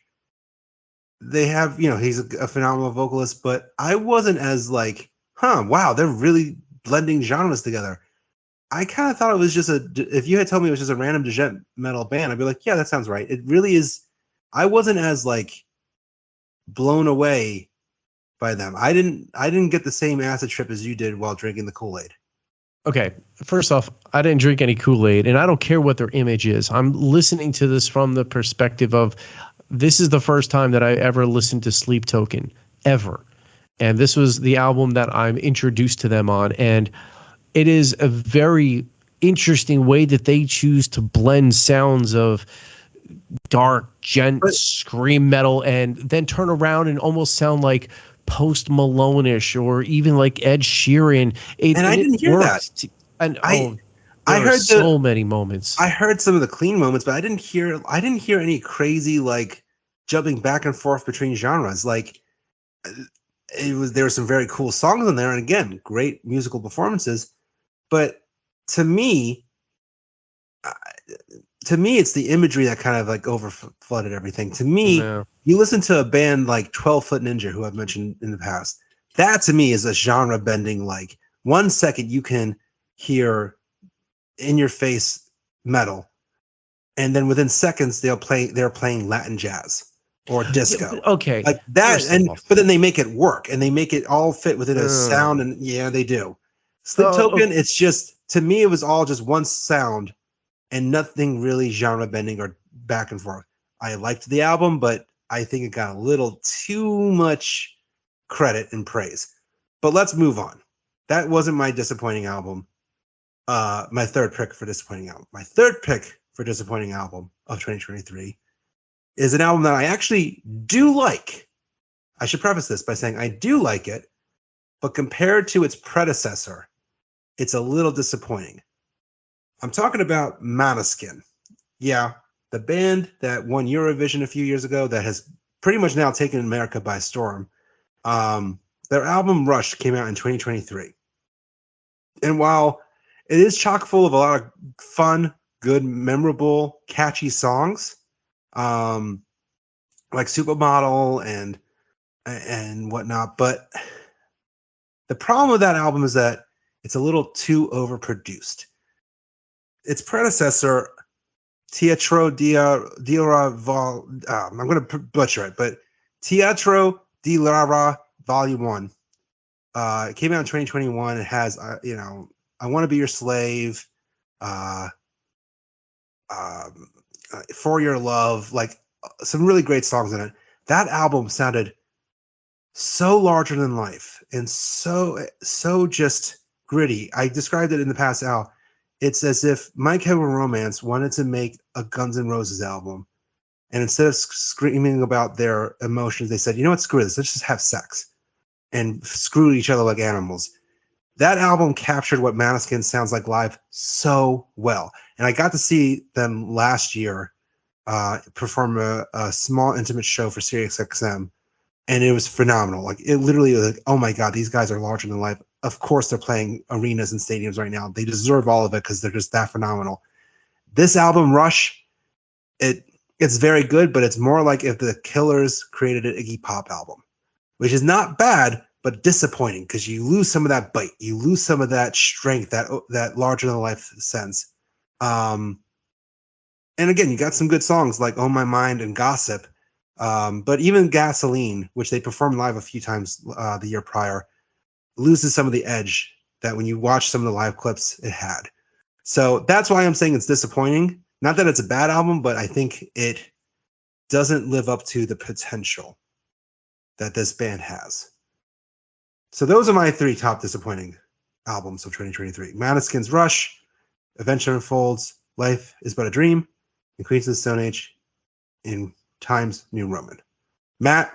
They have, you know, he's a phenomenal vocalist, but I wasn't as like, wow, they're really blending genres together. I kind of thought it was just if you had told me it was just a random djent metal band, I'd be like, yeah, that sounds right. It really is. I wasn't as like blown away by them. I didn't get the same acid trip as you did while drinking the Kool-Aid. Okay, first off, I didn't drink any Kool-Aid, and I don't care what their image is. I'm listening to this from the perspective of, this is the first time that I ever listened to Sleep Token, ever. And this was the album that I'm introduced to them on, and it is a very interesting way that they choose to blend sounds of dark, scream metal, and then turn around and almost sound like Post Malone-ish or even like Ed Sheeran. I didn't hear that. I heard so many moments. I heard some of the clean moments, but I didn't hear any crazy like jumping back and forth between genres. Like there were some very cool songs in there, and again, great musical performances. But to me, it's the imagery that kind of like over flooded everything. To me, you listen to a band like 12 Foot Ninja, who I've mentioned in the past. That to me is a genre bending. Like 1 second you can hear in your face metal, and then within seconds they're playing Latin jazz or disco. Okay, like that, but then they make it work and they make it all fit within a sound, and yeah, they do. Sleep Token, it's just, to me, it was all just one sound and nothing really genre bending or back and forth. I liked the album, but I think it got a little too much credit and praise. But let's move on. That wasn't my disappointing album. My third pick for disappointing album. My third pick for disappointing album of 2023 is an album that I actually do like. I should preface this by saying I do like it, but compared to its predecessor, it's a little disappointing. I'm talking about Måneskin. Yeah, the band that won Eurovision a few years ago that has pretty much now taken America by storm. Their album Rush came out in 2023. And while it is chock full of a lot of fun, good, memorable, catchy songs, like Supermodel and whatnot, but the problem with that album is that it's a little too overproduced. Its predecessor, Teatro di Lara, I'm going to butcher it, but Teatro di Lara Volume 1. It came out in 2021. It has, I Want to Be Your Slave, For Your Love, like some really great songs in it. That album sounded so larger than life and so just gritty. I described it in the past, Al. It's as if My Chemical Romance wanted to make a Guns N' Roses album, and instead of screaming about their emotions, they said, you know what, screw this, let's just have sex and screw each other like animals. that album captured what Maneskin sounds like live so well. And I got to see them last year perform a small intimate show for SiriusXM, and it was phenomenal. Like it literally was like, oh my God, these guys are larger than life. Of course they're playing arenas and stadiums right now. They deserve all of it because they're just that phenomenal. This album, Rush, it's very good, but it's more like if the Killers created an Iggy Pop album, which is not bad, but disappointing because you lose some of that bite, you lose some of that strength, that larger than life sense. And again, you got some good songs like "Oh My Mind" and "Gossip," but even "Gasoline," which they performed live a few times the year prior, loses some of the edge that when you watch some of the live clips it had. So that's why I'm saying it's disappointing. Not that it's a bad album, but I think it doesn't live up to the potential that this band has. So those are my 3 top disappointing albums of 2023. Maneskin's Rush, Adventure Unfolds, Life is But a Dream, and Queens of the Stone Age in Times New Roman. Matt,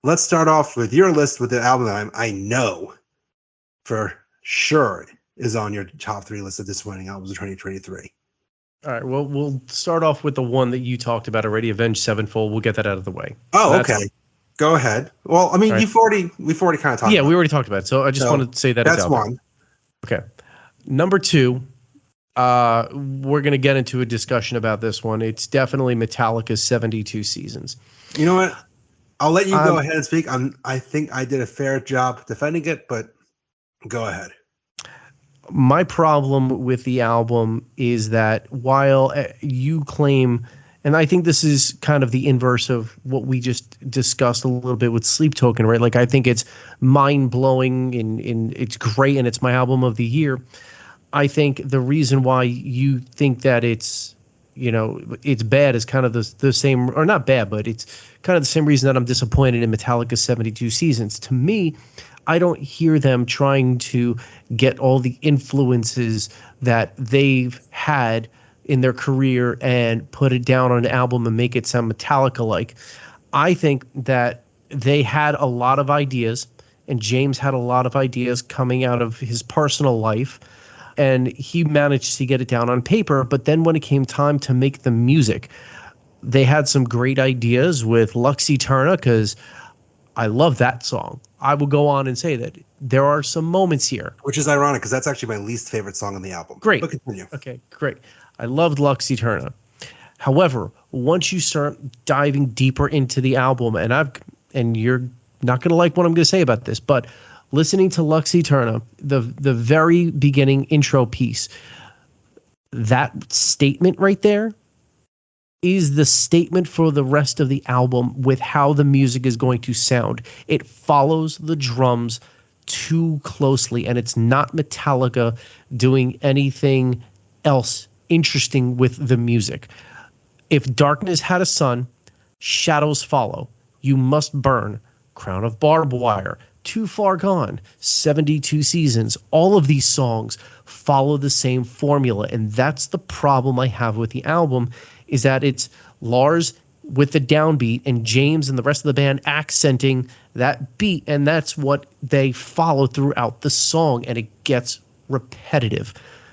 let's start off with your list with the album that I know for sure is on your top 3 list of disappointing albums of 2023. All right, well, we'll start off with the one that you talked about already, Avenged Sevenfold. We'll get that out of the way. Oh, so okay. Go ahead. Well, I mean, right. we've already kind of talked about it. Yeah, we already talked about it, so I just wanted to say that that's one. Okay. Number 2, we're going to get into a discussion about this one. It's definitely Metallica's 72 Seasons. You know what? I'll let you go ahead and speak. I think I did a fair job defending it, but go ahead. My problem with the album is that while you claim, and I think this is kind of the inverse of what we just discussed a little bit with Sleep Token, right? Like I think it's mind-blowing and it's great and it's my album of the year. I think the reason why you think that it's, it's bad is kind of the same, or not bad, but it's kind of the same reason that I'm disappointed in Metallica's 72 Seasons. To me, I don't hear them trying to get all the influences that they've had in their career and put it down on an album and make it sound Metallica-like. I think that they had a lot of ideas, and James had a lot of ideas coming out of his personal life, and he managed to get it down on paper. But then when it came time to make the music, they had some great ideas with Lux Eterna, because I love that song. I will go on and say that there are some moments here. Which is ironic because that's actually my least favorite song on the album. Great. But continue. Okay, great. I loved Lux Eterna. However, once you start diving deeper into the album, and you're not going to like what I'm going to say about this, but listening to Lux Eterna, the very beginning intro piece, that statement right there is the statement for the rest of the album with how the music is going to sound. It follows the drums too closely, and it's not Metallica doing anything else interesting with the music. If darkness had a sun, shadows follow. You must burn. Crown of Barbed Wire. Too Far Gone. 72 Seasons. All of these songs follow the same formula, and that's the problem I have with the album, is that it's Lars with the downbeat and James and the rest of the band accenting that beat, and that's what they follow throughout the song, and it gets repetitive.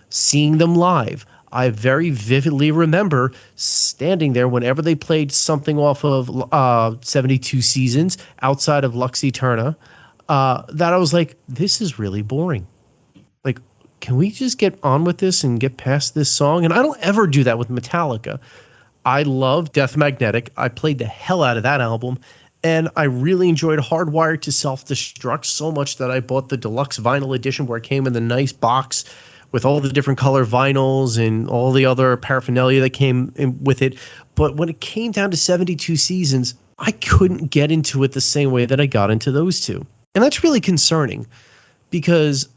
Seeing them live, I very vividly remember standing there whenever they played something off of 72 Seasons outside of Lux Eterna, that I was like, this is really boring. Like, can we just get on with this and get past this song? And I don't ever do that with Metallica. I love Death Magnetic. I played the hell out of that album, and I really enjoyed Hardwired to Self-Destruct so much that I bought the deluxe vinyl edition where it came in the nice box with all the different color vinyls and all the other paraphernalia that came in with it. But when it came down to 72 Seasons, I couldn't get into it the same way that I got into those two. And that's really concerning, because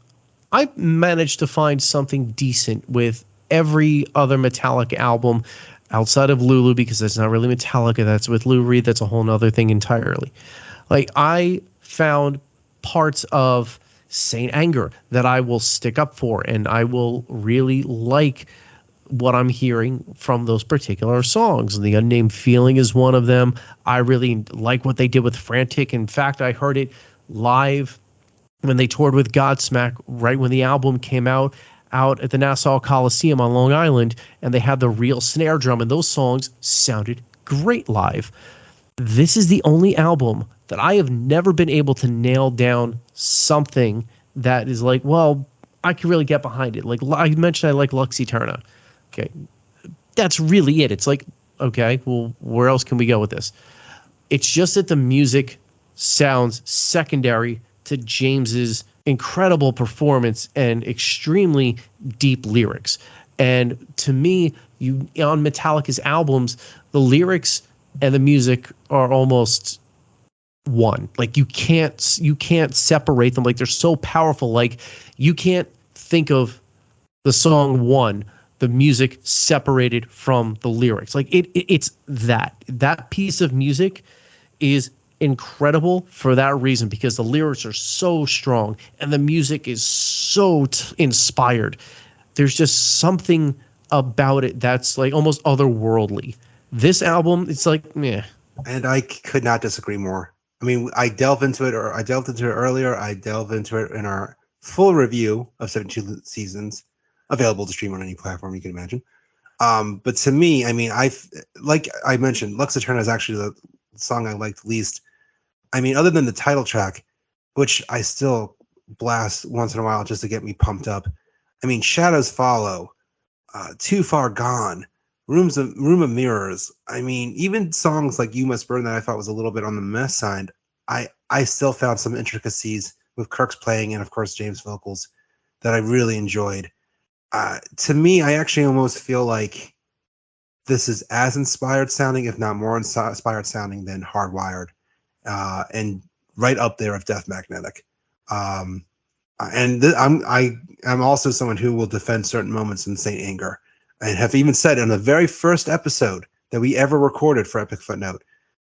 I managed to find something decent with every other Metallica album outside of Lulu, because that's not really Metallica. That's with Lou Reed. That's a whole nother thing entirely. Like, I found parts of Saint Anger that I will stick up for, and I will really like what I'm hearing from those particular songs. The Unnamed Feeling is one of them. I really like what they did with Frantic. In fact, I heard it live when they toured with Godsmack, right when the album came out at the Nassau Coliseum on Long Island, and they had the real snare drum, and those songs sounded great live. This is the only album that I have never been able to nail down something that is like, well, I can really get behind it. Like I mentioned, I like Lux Eterna. Okay, that's really it. It's like, okay, well, where else can we go with this? It's just that the music sounds secondary to James's incredible performance and extremely deep lyrics. And to me, on Metallica's albums, the lyrics and the music are almost one. Like you can't separate them. Like they're so powerful. Like you can't think of the song One, the music separated from the lyrics. Like it's that piece of music is incredible for that reason, because the lyrics are so strong and the music is so inspired. There's just something about it that's like almost otherworldly. This album, it's like, meh. And I could not disagree more. I mean, I delved into it earlier. I delved into it in our full review of 72 Seasons, available to stream on any platform you can imagine. But to me, I mean, like I mentioned, Lux Eterna is actually the song I liked least. I mean, other than the title track, which I still blast once in a while just to get me pumped up. I mean, Shadows Follow, Too Far Gone, Room of Mirrors. I mean, even songs like You Must Burn that I thought was a little bit on the mess side, I still found some intricacies with Kirk's playing and, of course, James' vocals that I really enjoyed. To me, I actually almost feel like this is as inspired sounding, if not more inspired sounding, than Hardwired, and right up there with Death Magnetic. I'm also someone who will defend certain moments in Saint Anger, and have even said in the very first episode that we ever recorded for Epic Footnote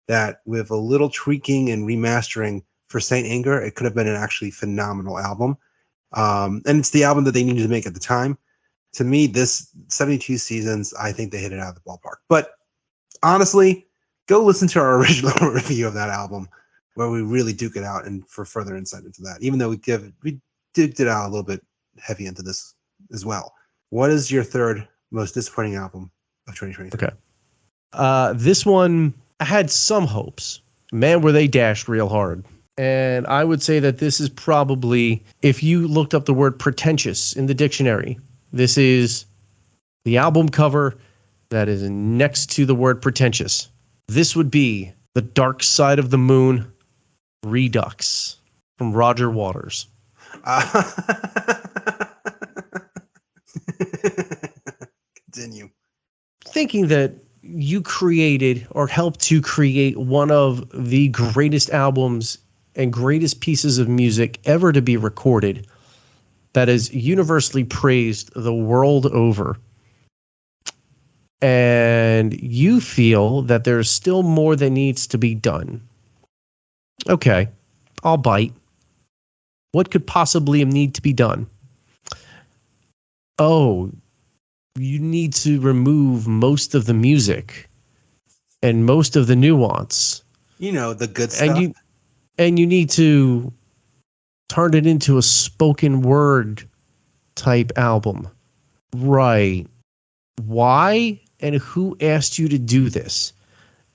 that with a little tweaking and remastering for Saint Anger, it could have been an actually phenomenal album. And it's the album that they needed to make at the time. To me, this 72 Seasons, I think they hit it out of the ballpark. But honestly, go listen to our original review of that album, where we really duke it out and for further insight into that, even though we duked it out a little bit heavy into this as well. What is your third most disappointing album of 2023? Okay. This one, I had some hopes. Man, were they dashed real hard. And I would say that this is probably, if you looked up the word pretentious in the dictionary, this is the album cover that is next to the word pretentious. This would be The Dark Side of the Moon Redux from Roger Waters. Continue. Thinking that you created or helped to create one of the greatest albums and greatest pieces of music ever to be recorded that is universally praised the world over, and you feel that there's still more that needs to be done. Okay, I'll bite. What could possibly need to be done? Oh, you need to remove most of the music and most of the nuance. You know, the good stuff. And you need to turn it into a spoken word type album. Right. Why and who asked you to do this?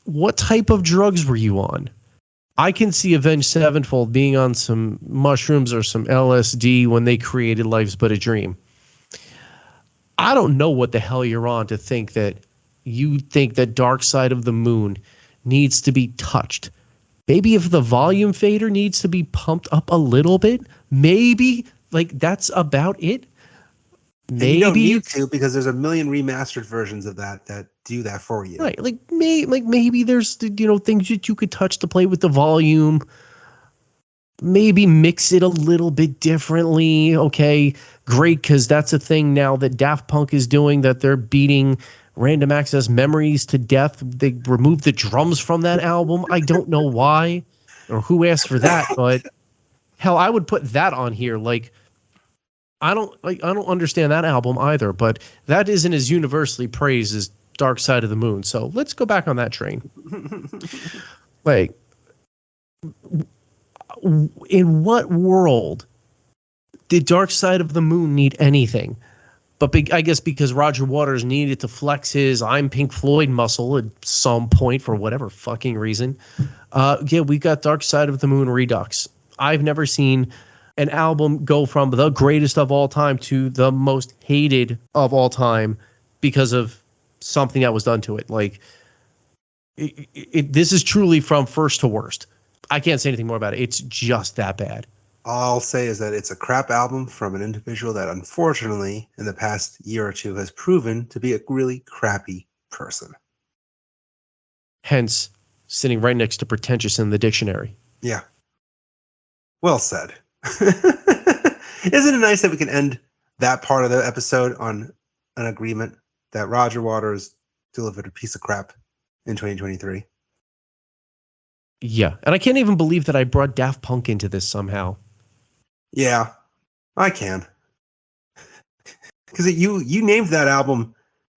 What type of drugs were you on? I can see Avenged Sevenfold being on some mushrooms or some LSD when they created Life's But a Dream. I don't know what the hell you're on to think that you think that Dark Side of the Moon needs to be touched. Maybe if the volume fader needs to be pumped up a little bit, maybe, like, that's about it. Maybe you don't need to, because there's a million remastered versions of that do that for you. Right, maybe there's things that you could touch to play with the volume. Maybe mix it a little bit differently. Okay, great, because that's a thing now that Daft Punk is doing, that they're beating Random Access Memories to death. They removed the drums from that album. I don't know why or who asked for that, but hell, I would put that on here. Like, I don't understand that album either, but that isn't as universally praised as Dark Side of the Moon. So let's go back on that train. Like, in what world did Dark Side of the Moon need anything? But I guess because Roger Waters needed to flex his I'm Pink Floyd muscle at some point for whatever fucking reason. Yeah, we got Dark Side of the Moon Redux. I've never seen an album go from the greatest of all time to the most hated of all time because of something that was done to it. Like, this is truly from first to worst. I can't say anything more about it. It's just that bad. All I'll say is that it's a crap album from an individual that unfortunately in the past year or two has proven to be a really crappy person. Hence, sitting right next to pretentious in the dictionary. Yeah. Well said. Isn't it nice that we can end that part of the episode on an agreement that Roger Waters delivered a piece of crap in 2023? Yeah. And I can't even believe that I brought Daft Punk into this somehow. Yeah, I can. Because you named that album.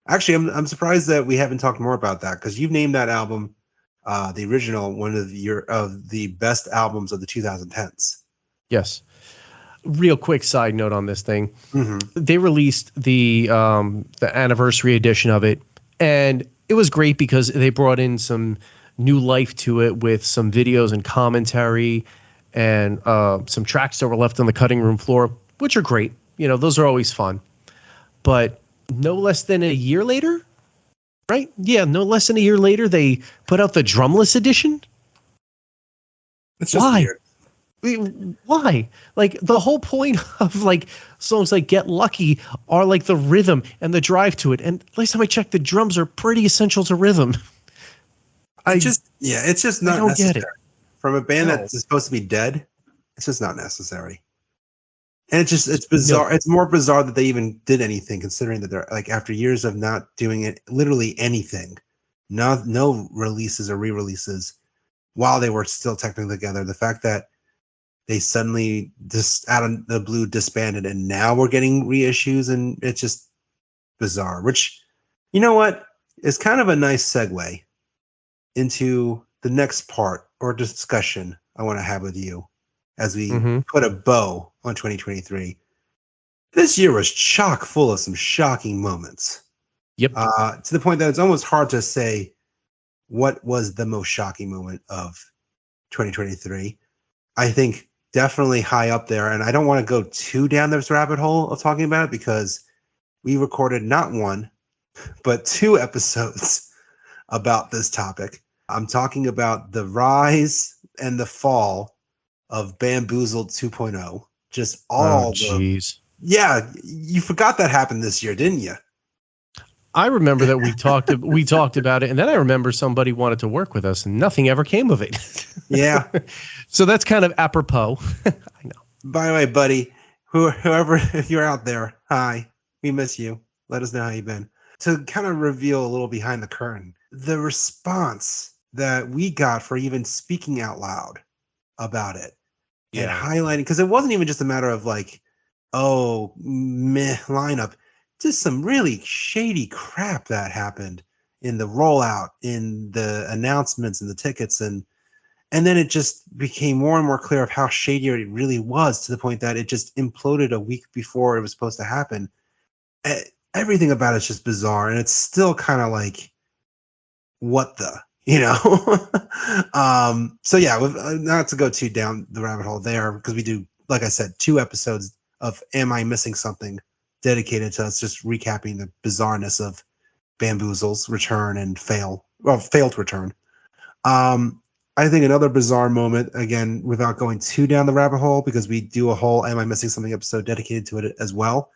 Actually, I'm surprised that we haven't talked more about that, because you've named that album the original one of the best albums of the 2010s. Yes. Real quick side note on this thing. Mm-hmm. They released the anniversary edition of it, and it was great because they brought in some new life to it with some videos and commentary and some tracks that were left on the cutting room floor, which are great. You know, those are always fun. But no less than a year later, right? Yeah, no less than a year later, they put out the drumless edition. It's just weird. Why? Like, the whole point of like songs like Get Lucky are like the rhythm and the drive to it. And last time I checked, the drums are pretty essential to rhythm. It's just not necessary. Get it. From a band that's supposed to be dead, it's just not necessary. And it's bizarre. No. It's more bizarre that they even did anything, considering that they're like, after years of not doing it, literally anything, no releases or re-releases while they were still technically together. The fact that they suddenly just out of the blue disbanded, and now we're getting reissues, and it's just bizarre. Which, you know what, is kind of a nice segue into the next part or discussion I want to have with you as we put a bow on 2023. This year was chock full of some shocking moments. Yep. To the point that it's almost hard to say what was the most shocking moment of 2023. I think definitely high up there, and I don't want to go too down this rabbit hole of talking about it, because we recorded not one, but 2 episodes about this topic. I'm talking about the rise and the fall of Bamboozled 2.0. Just all yeah, you forgot that happened this year, didn't you? I remember that we talked about it, and then I remember somebody wanted to work with us, and nothing ever came of it. Yeah. So that's kind of apropos. I know. By the way, buddy, whoever, if you're out there, hi, we miss you. Let us know how you've been. To kind of reveal a little behind the curtain, the response that we got for even speaking out loud about it and highlighting, because it wasn't even just a matter of like, oh, meh lineup, just some really shady crap that happened in the rollout, in the announcements and the tickets, and then it just became more and more clear of how shady it really was, to the point that it just imploded a week before it was supposed to happen. Everything about it's just bizarre, and it's still kind of like, what the, you know? So yeah, not to go too down the rabbit hole there, because we do, like I said, 2 episodes of Am I Missing Something dedicated to us just recapping the bizarreness of Bamboozle's return and failed return. I think another bizarre moment, again, without going too down the rabbit hole, because we do a whole Am I Missing Something episode dedicated to it as well.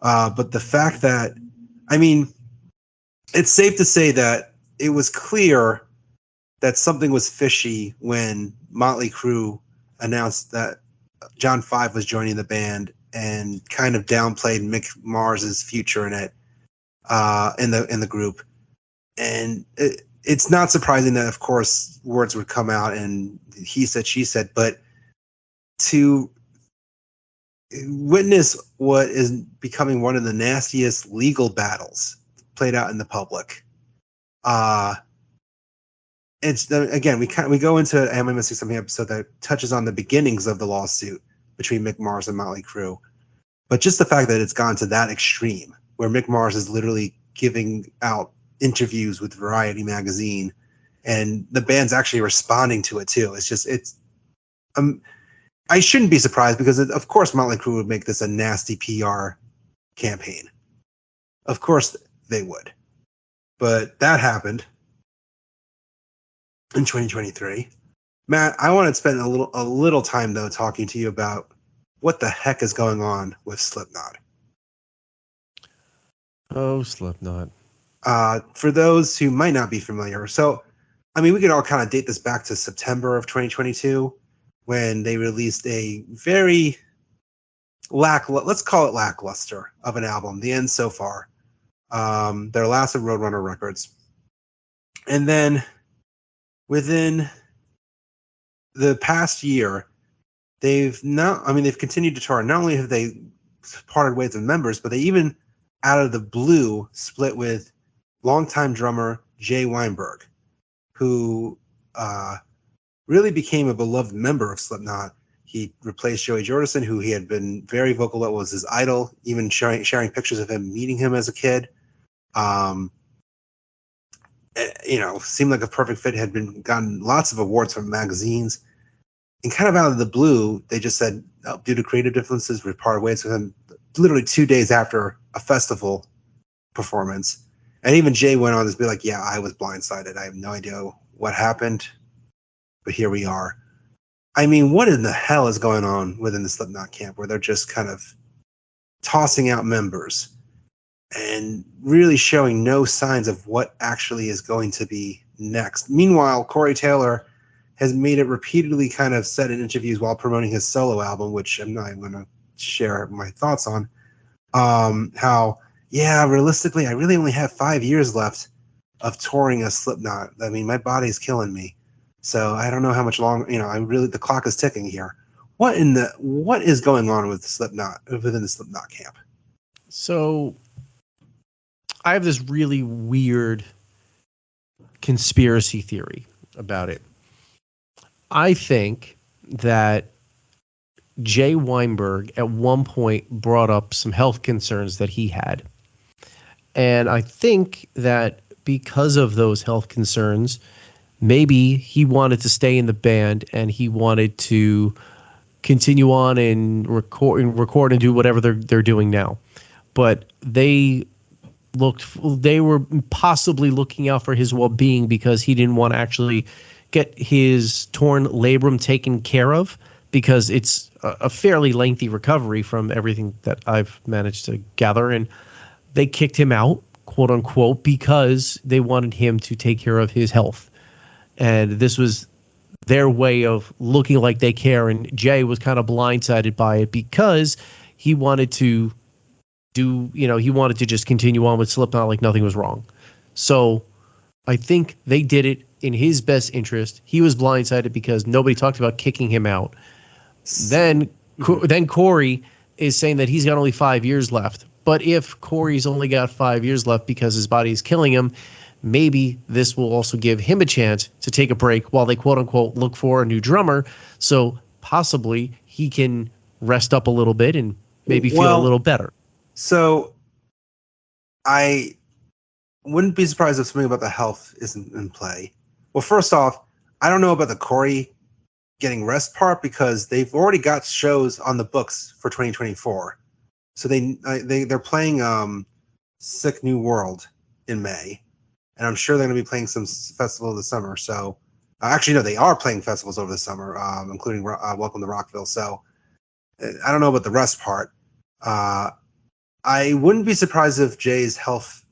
But the fact that, I mean, it's safe to say that it was clear that something was fishy when Motley Crue announced that John 5 was joining the band, and kind of downplayed Mick Mars's future in it, in the group. And it's not surprising that, of course, words would come out and he said, she said, but to witness what is becoming one of the nastiest legal battles played out in the public, it's again we go into Am I Missing Something episode that touches on the beginnings of the lawsuit between Mick Mars and Motley Crue, but just the fact that it's gone to that extreme where Mick Mars is literally giving out interviews with Variety magazine, and the band's actually responding to it too. I shouldn't be surprised because of course Motley Crue would make this a nasty PR campaign. Of course they would, but that happened in 2023. Matt, I want to spend a little time though talking to you about what the heck is going on with Slipknot. Oh, Slipknot. For those who might not be familiar, so I mean, we could all kind of date this back to September of 2022 when they released a very let's call it lackluster of an album, The End So Far. Their last at Roadrunner Records, and then within the past year, they've continued to tour. Not only have they parted ways with members, but they even, out of the blue, split with longtime drummer Jay Weinberg, who really became a beloved member of Slipknot. He replaced Joey Jordison, who he had been very vocal that was his idol, even sharing pictures of him meeting him as a kid. Seemed like a perfect fit. Had gotten lots of awards from magazines, and kind of out of the blue, they just said, due to creative differences, we parted ways with him. Literally 2 days after a festival performance, and even Jay went on to be like, "Yeah, I was blindsided. I have no idea what happened, but here we are." I mean, what in the hell is going on within the Slipknot camp where they're just kind of tossing out members and really showing no signs of what actually is going to be next? Meanwhile, Corey Taylor has made it repeatedly kind of said in interviews while promoting his solo album, which I'm not even going to share my thoughts on, how, yeah, realistically, I really only have 5 years left of touring as Slipknot. I mean, my body's killing me. So I don't know how much longer, the clock is ticking here. What is going on with Slipknot within the Slipknot camp? So I have this really weird conspiracy theory about it. I think that Jay Weinberg at one point brought up some health concerns that he had. And I think that because of those health concerns, maybe he wanted to stay in the band and he wanted to continue on and record and do whatever they're doing now. But they were possibly looking out for his well-being because he didn't want to actually get his torn labrum taken care of, because it's a fairly lengthy recovery from everything that I've managed to gather. And they kicked him out, quote unquote, because they wanted him to take care of his health. And this was their way of looking like they care. And Jay was kind of blindsided by it because he wanted to just continue on with Slipknot like nothing was wrong. So I think they did it in his best interest. He was blindsided because nobody talked about kicking him out. Then Corey is saying that he's got only 5 years left. But if Corey's only got 5 years left because his body is killing him, maybe this will also give him a chance to take a break while they, quote unquote, look for a new drummer. So possibly he can rest up a little bit and maybe feel a little better. So I wouldn't be surprised if something about the health isn't in play. Well, first off, I don't know about the Corey getting rest part because they've already got shows on the books for 2024. So they're playing Sick New World in May. And I'm sure they're going to be playing some festival this summer. So, actually, no, they are playing festivals over the summer, including Welcome to Rockville. So, I don't know about the rest part. I wouldn't be surprised if Jay's health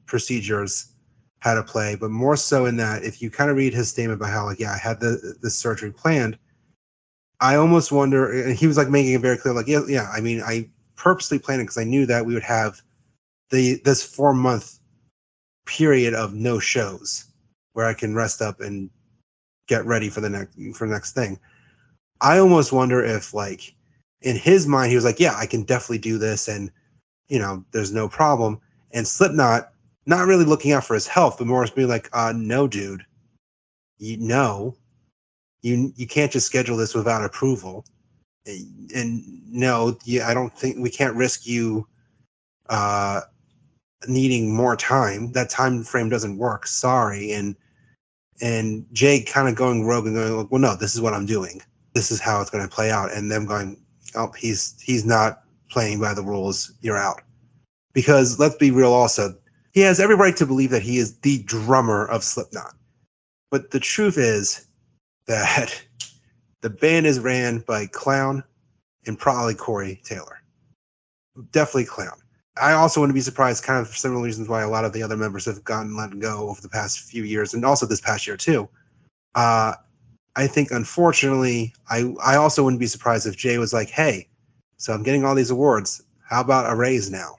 procedures had a play, but more so in that if you kind of read his statement about how, like, yeah, I had this surgery planned, I almost wonder, and he was like making it very clear, like, yeah, I mean, I purposely planned it because I knew that we would have this 4-month period of no shows where I can rest up and get ready for the next thing. I almost wonder if, like, in his mind, he was like, yeah, I can definitely do this, and there's no problem. And Slipknot not really looking out for his health, but more being like, no, dude, you can't just schedule this without approval. And no, I don't think we can't risk you needing more time. That time frame doesn't work. Sorry. And Jay kind of going rogue and going, well, no, this is what I'm doing. This is how it's going to play out. And them going, oh, he's not playing by the rules. You're out. Because let's be real also, he has every right to believe that he is the drummer of Slipknot. But the truth is that the band is ran by Clown and probably Corey Taylor. Definitely Clown. I also wouldn't be surprised, kind of for similar reasons why a lot of the other members have gotten let go over the past few years, and also this past year too. I think, unfortunately, I also wouldn't be surprised if Jay was like, hey, so I'm getting all these awards. How about a raise now?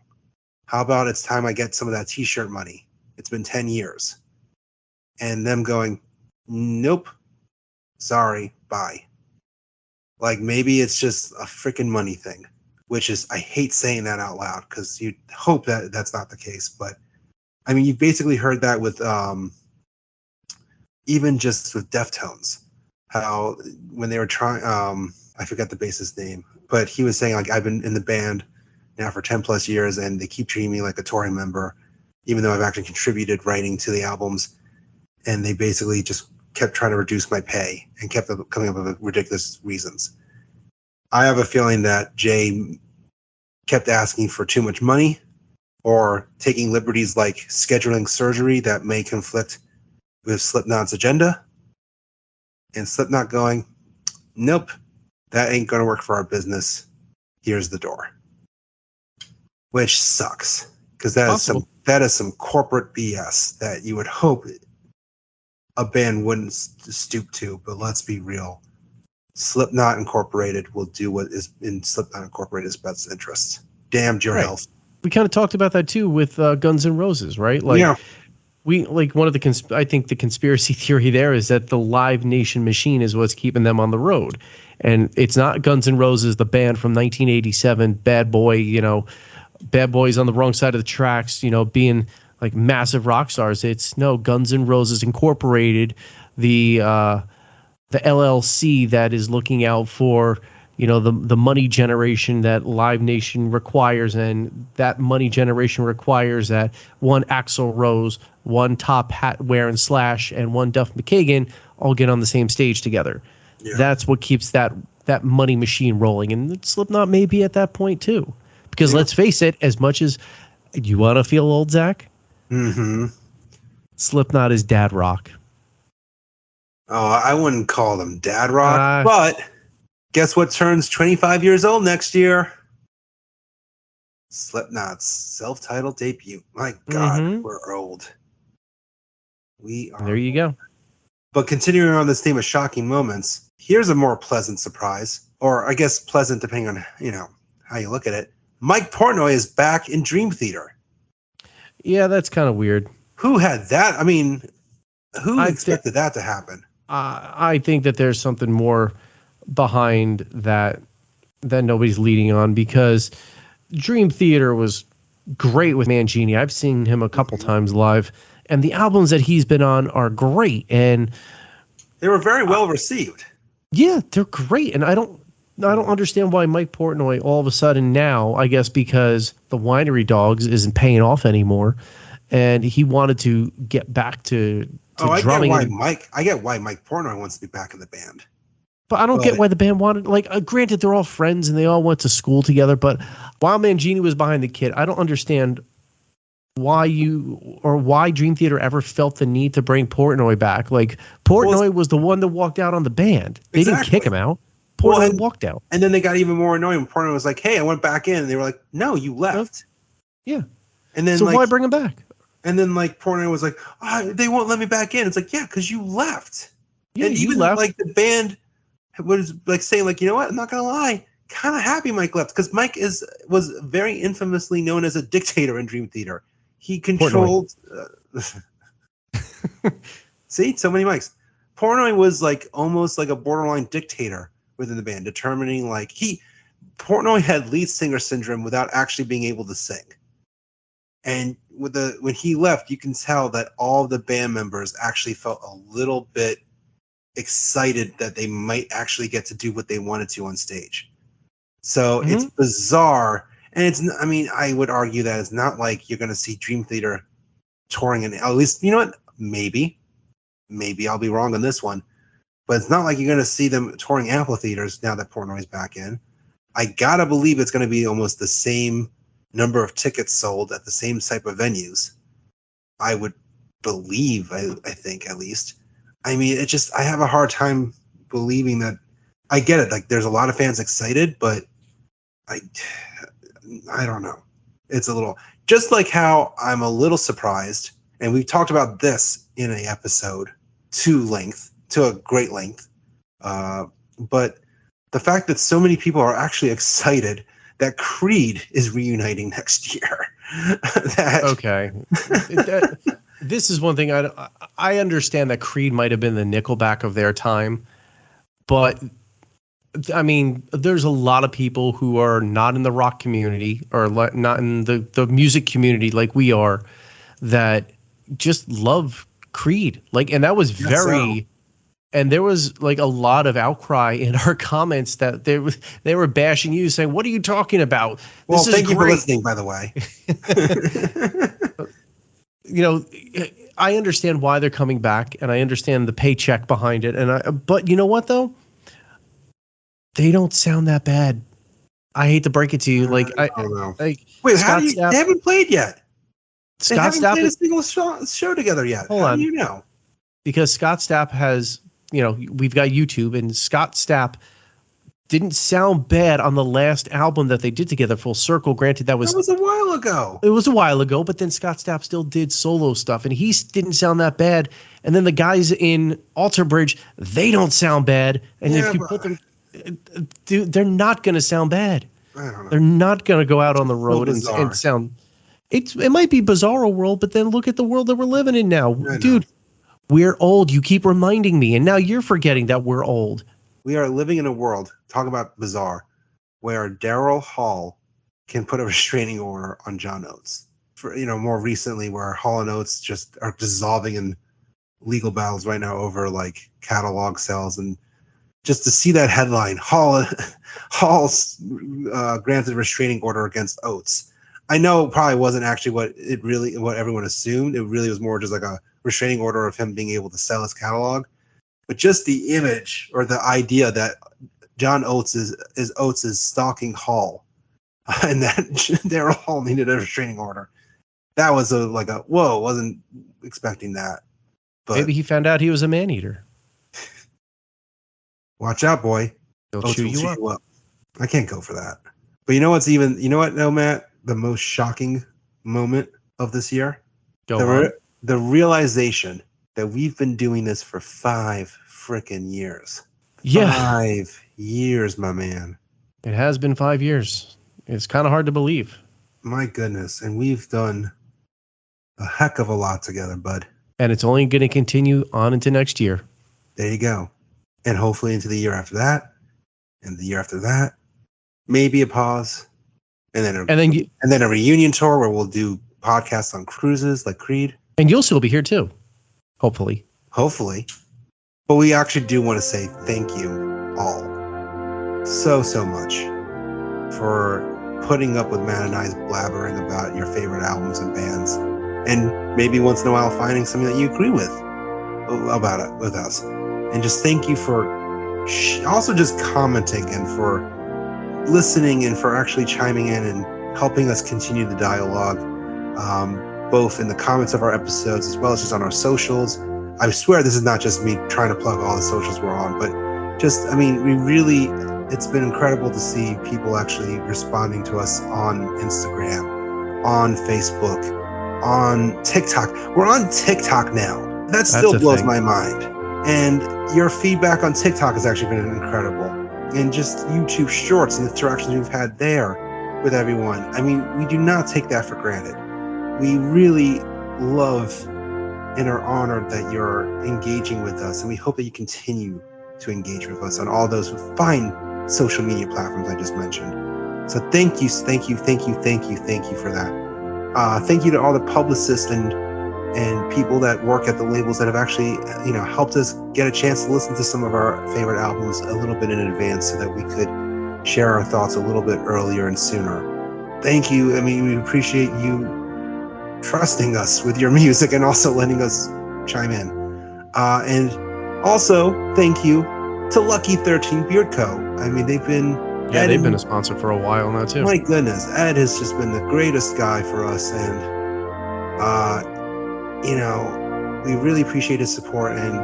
How about it's time I get some of that T-shirt money? It's been 10 years. And them going, nope, sorry, bye. Like, maybe it's just a freaking money thing. Which is, I hate saying that out loud because you hope that that's not the case. But I mean, you've basically heard that with even just with Deftones, how when they were trying, I forgot the bassist's name, but he was saying, like, I've been in the band now for 10 plus years and they keep treating me like a touring member, even though I've actually contributed writing to the albums. And they basically just kept trying to reduce my pay and kept coming up with ridiculous reasons. I have a feeling that Jay kept asking for too much money or taking liberties like scheduling surgery that may conflict with Slipknot's agenda. And Slipknot going, nope, that ain't going to work for our business. Here's the door. Which sucks because that is some corporate BS that you would hope a band wouldn't stoop to. But let's be real. Slipknot Incorporated will do what is in Slipknot Incorporated's best interest. Damned your health. We kind of talked about that too with Guns N' Roses, right? Like, yeah. We like one of the I think the conspiracy theory there is that the Live Nation machine is what's keeping them on the road, and it's not Guns N' Roses, the band from 1987, Bad Boy, Bad Boys on the wrong side of the tracks, being like massive rock stars. It's no Guns N' Roses Incorporated, the LLC that is looking out for the money generation that Live Nation requires, and that money generation requires that one Axl Rose, one top hat wearing Slash, and one Duff McKagan all get on the same stage together. Yeah. That's what keeps that money machine rolling, and Slipknot may be at that point too. Because let's face it, as much as you want to feel old, Zach, Slipknot is dad rock. Oh, I wouldn't call them dad rock, but guess what turns 25 years old next year? Slipknot's self-titled debut. My God, we're old. We are. There you go. But continuing on this theme of shocking moments, here's a more pleasant surprise, or I guess pleasant depending on how you look at it. Mike Portnoy is back in Dream Theater. Yeah, that's kind of weird. Who had that? I mean, who expected that to happen? I think that there's something more behind that nobody's leading on, because Dream Theater was great with Mangini. I've seen him a couple times live, and the albums that he's been on are great, and they were very well received. Yeah, they're great, and I don't understand why Mike Portnoy all of a sudden now, I guess because the Winery Dogs isn't paying off anymore, and he wanted to get back to drumming. I get why Mike Portnoy wants to be back in the band. But I don't get why the band wanted, granted, they're all friends and they all went to school together, but while Mangini was behind the kit, I don't understand why Dream Theater ever felt the need to bring Portnoy back. Like, Portnoy was the one that walked out on the band. They didn't kick him out. Portnoy walked out. And then they got even more annoying when Portnoy was like, hey, I went back in. And they were like, no, you left. Yeah. And then why bring him back? And then Portnoy was like, they won't let me back in. It's like, yeah, because you left. Yeah, and even left. The band was saying you know what? I'm not going to lie. Kind of happy Mike left, because Mike was very infamously known as a dictator in Dream Theater. He controlled. See, so many mics. Portnoy was almost like a borderline dictator within the band, determining Portnoy had lead singer syndrome without actually being able to sing. And when he left, you can tell that all the band members actually felt a little bit excited that they might actually get to do what they wanted to on stage. So it's bizarre. And it's, I mean, I would argue that it's not like you're going to see Dream Theater touring, and at least, you know what? Maybe I'll be wrong on this one, but it's not like you're going to see them touring amphitheaters now that Portnoy's back in. I got to believe it's going to be almost the same number of tickets sold at the same type of venues. I would believe, I think at least. I mean, it just, I have a hard time believing that. I get it. Like, there's a lot of fans excited, but I don't know. It's a little, just like how I'm a little surprised, and we've talked about this in an episode to a great length. But the fact that so many people are actually excited that Creed is reuniting next year. Okay. This is one thing I understand that Creed might have been the Nickelback of their time, but I mean, there's a lot of people who are not in the rock community or not in the music community like we are that just love Creed. Like, and that was and there was like a lot of outcry in our comments that they were bashing you, saying, "What are you talking about? Well, thank you for listening, by the way." You know, I understand why they're coming back, and I understand the paycheck behind it. But you know what though? They don't sound that bad. I hate to break it to you. Like, I don't know. Like, wait, how do you? They haven't played yet. They haven't played a single show together yet. How do you know? Because Scott Stapp has, you know, we've got YouTube, and Scott Stapp didn't sound bad on the last album that they did together, Full Circle. Granted, that was a while ago. It was a while ago, but then Scott Stapp still did solo stuff, and he didn't sound that bad. And then the guys in Alter Bridge, they don't sound bad. And if you put them, dude, they're not going to sound bad. I don't know. They're not going to go out on the road and sound. It might be bizarro world, but then look at the world that we're living in now, dude. We're old. You keep reminding me, and now you're forgetting that we're old. We are living in a world, talk about bizarre, where Daryl Hall can put a restraining order on John Oates. For, you know, more recently, where Hall and Oates just are dissolving in legal battles right now over like catalog sales, and just to see that headline, Hall's granted restraining order against Oates. I know it probably wasn't actually what everyone assumed. It really was more just like a restraining order of him being able to sell his catalog. But just the image or the idea that John Oates is stalking Hall, and that Daryl Hall needed a restraining order, that was whoa, wasn't expecting that. But maybe he found out he was a man-eater. Watch out, boy. He'll chew you up. I can't go for that. But you know what, Matt? The most shocking moment of this year? The realization that we've been doing this for 5 freaking years. Yeah. 5 years, my man. It has been 5 years. It's kind of hard to believe. My goodness. And we've done a heck of a lot together, bud. And it's only going to continue on into next year. There you go. And hopefully into the year after that. And the year after that. Maybe a pause. And then a reunion tour where we'll do podcasts on cruises like Creed. And you'll still be here too. Hopefully. But we actually do want to say thank you all so much for putting up with Matt and I's blabbering about your favorite albums and bands, and maybe once in a while finding something that you agree with about it with us. And just thank you for also just commenting and for listening and for actually chiming in and helping us continue the dialogue, both in the comments of our episodes as well as just on our socials. I swear this is not just me trying to plug all the socials we're on, but just, I mean, it's been incredible to see people actually responding to us on Instagram, on Facebook, on TikTok. We're on TikTok now. That still blows my mind. And your feedback on TikTok has actually been incredible. And just YouTube Shorts and the interactions we've had there with everyone. I mean, we do not take that for granted. We really love and are honored that you're engaging with us, and we hope that you continue to engage with us on all those fine social media platforms I just mentioned. So thank you for that. Thank you to all the publicists and and people that work at the labels that have actually, helped us get a chance to listen to some of our favorite albums a little bit in advance so that we could share our thoughts a little bit earlier and sooner. Thank you. I mean, we appreciate you trusting us with your music and also letting us chime in. And also, thank you to Lucky 13 Beard Co. I mean, they've been a sponsor for a while now too. My goodness, Ed has just been the greatest guy for us, and we really appreciate his support. And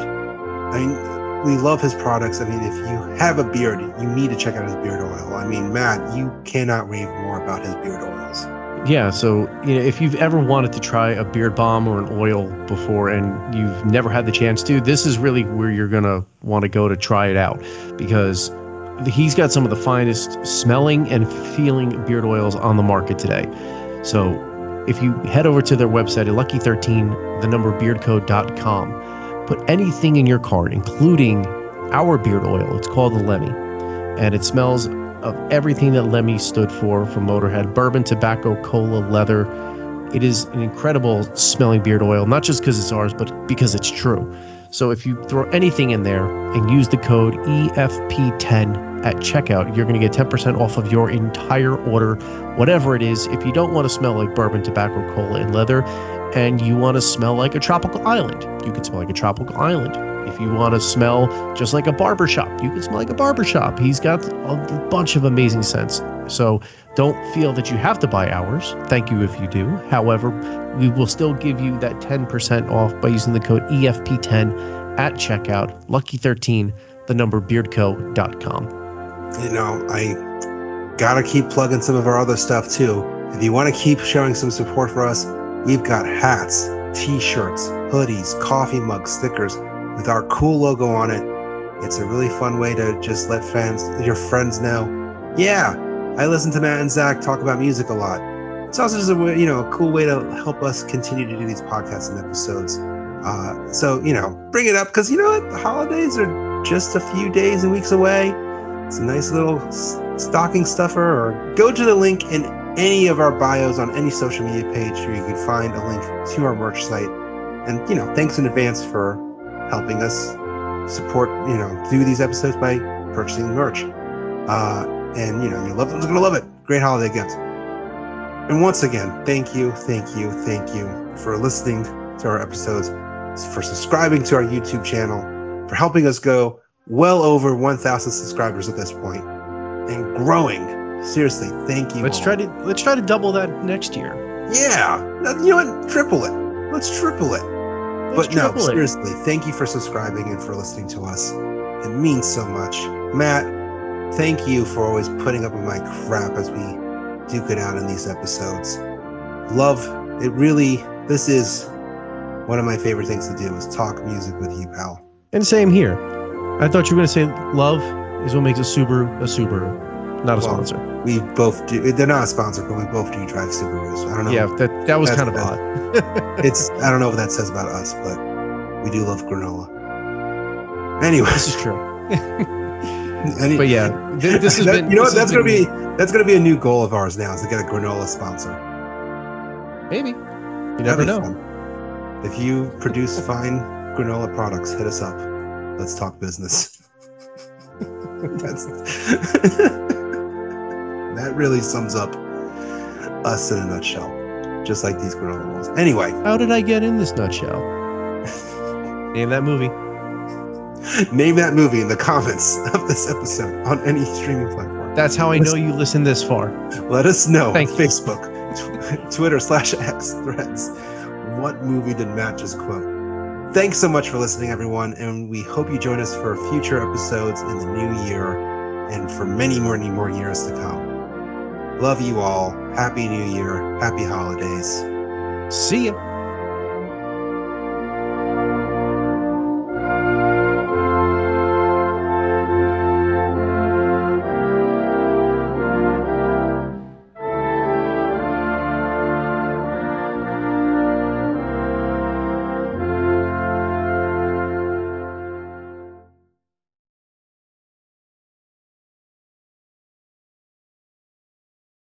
I mean, we love his products. I mean, if you have a beard, you need to check out his beard oil. I mean, Matt, you cannot rave more about his beard oils. Yeah, so if you've ever wanted to try a beard balm or an oil before and you've never had the chance to, this is really where you're gonna want to go to try it out, because he's got some of the finest smelling and feeling beard oils on the market today. So if you head over to their website at lucky13beardco.com, put anything in your cart, including our beard oil. It's called the Lemmy, and it smells of everything that Lemmy stood for, from Motorhead: bourbon, tobacco, cola, leather. It is an incredible smelling beard oil, not just because it's ours, but because it's true. So if you throw anything in there and use the code EFP10 at checkout, you're going to get 10% off of your entire order, whatever it is. If you don't want to smell like bourbon, tobacco, cola, and leather, and you want to smell like a tropical island, you can smell like a tropical island. If you want to smell just like a barbershop, you can smell like a barbershop. He's got a bunch of amazing scents. So don't feel that you have to buy ours. Thank you if you do. However, we will still give you that 10% off by using the code EFP10 at checkout. Lucky13, beardco.com. I gotta keep plugging some of our other stuff too. If you want to keep showing some support for us, we've got hats, t-shirts, hoodies, coffee mugs, stickers with our cool logo on it. It's a really fun way to just let your friends know, yeah, I listen to Matt and Zach talk about music a lot. It's also just a cool way to help us continue to do these podcasts and episodes. So bring it up, because you know what? The holidays are just a few days and weeks away. It's a nice little stocking stuffer. Or go to the link in any of our bios on any social media page where you can find a link to our merch site. And thanks in advance for helping us support, do these episodes by purchasing merch. And your loved ones are going to love it. Great holiday gift. And once again, thank you for listening to our episodes, for subscribing to our YouTube channel, for helping us go well over 1,000 subscribers at this point and growing. Seriously, thank you. Let's try to double that next year. Yeah. You know what? Triple it. Let's triple it. Seriously, thank you for subscribing and for listening to us. It means so much. Matt, thank you for always putting up with my crap as we duke it out in these episodes. This is one of my favorite things to do, is talk music with you, pal. And same here. I thought you were going to say love is what makes a Subaru a Subaru, not a sponsor. We both do. They're not a sponsor, but we both do drive Subarus. I don't know. Yeah, that was kind of odd. I don't know what that says about us, but we do love granola. Anyway, this is true. But yeah, this has been. That's gonna be a new goal of ours now, is to get a granola sponsor. Maybe. You never know. Fun. If you produce fine granola products, hit us up. Let's talk business. That really sums up us in a nutshell, just like these granola ones. Anyway, how did I get in this nutshell? Name that movie. Name that movie in the comments of this episode on any streaming platform. That's how I know you listened this far. Let us know. Thank on Facebook, Twitter /X, Threads. What movie did Matt just quote? Thanks so much for listening, everyone, and we hope you join us for future episodes in the new year and for many more years to come. Love you all. Happy New Year. Happy holidays. See ya.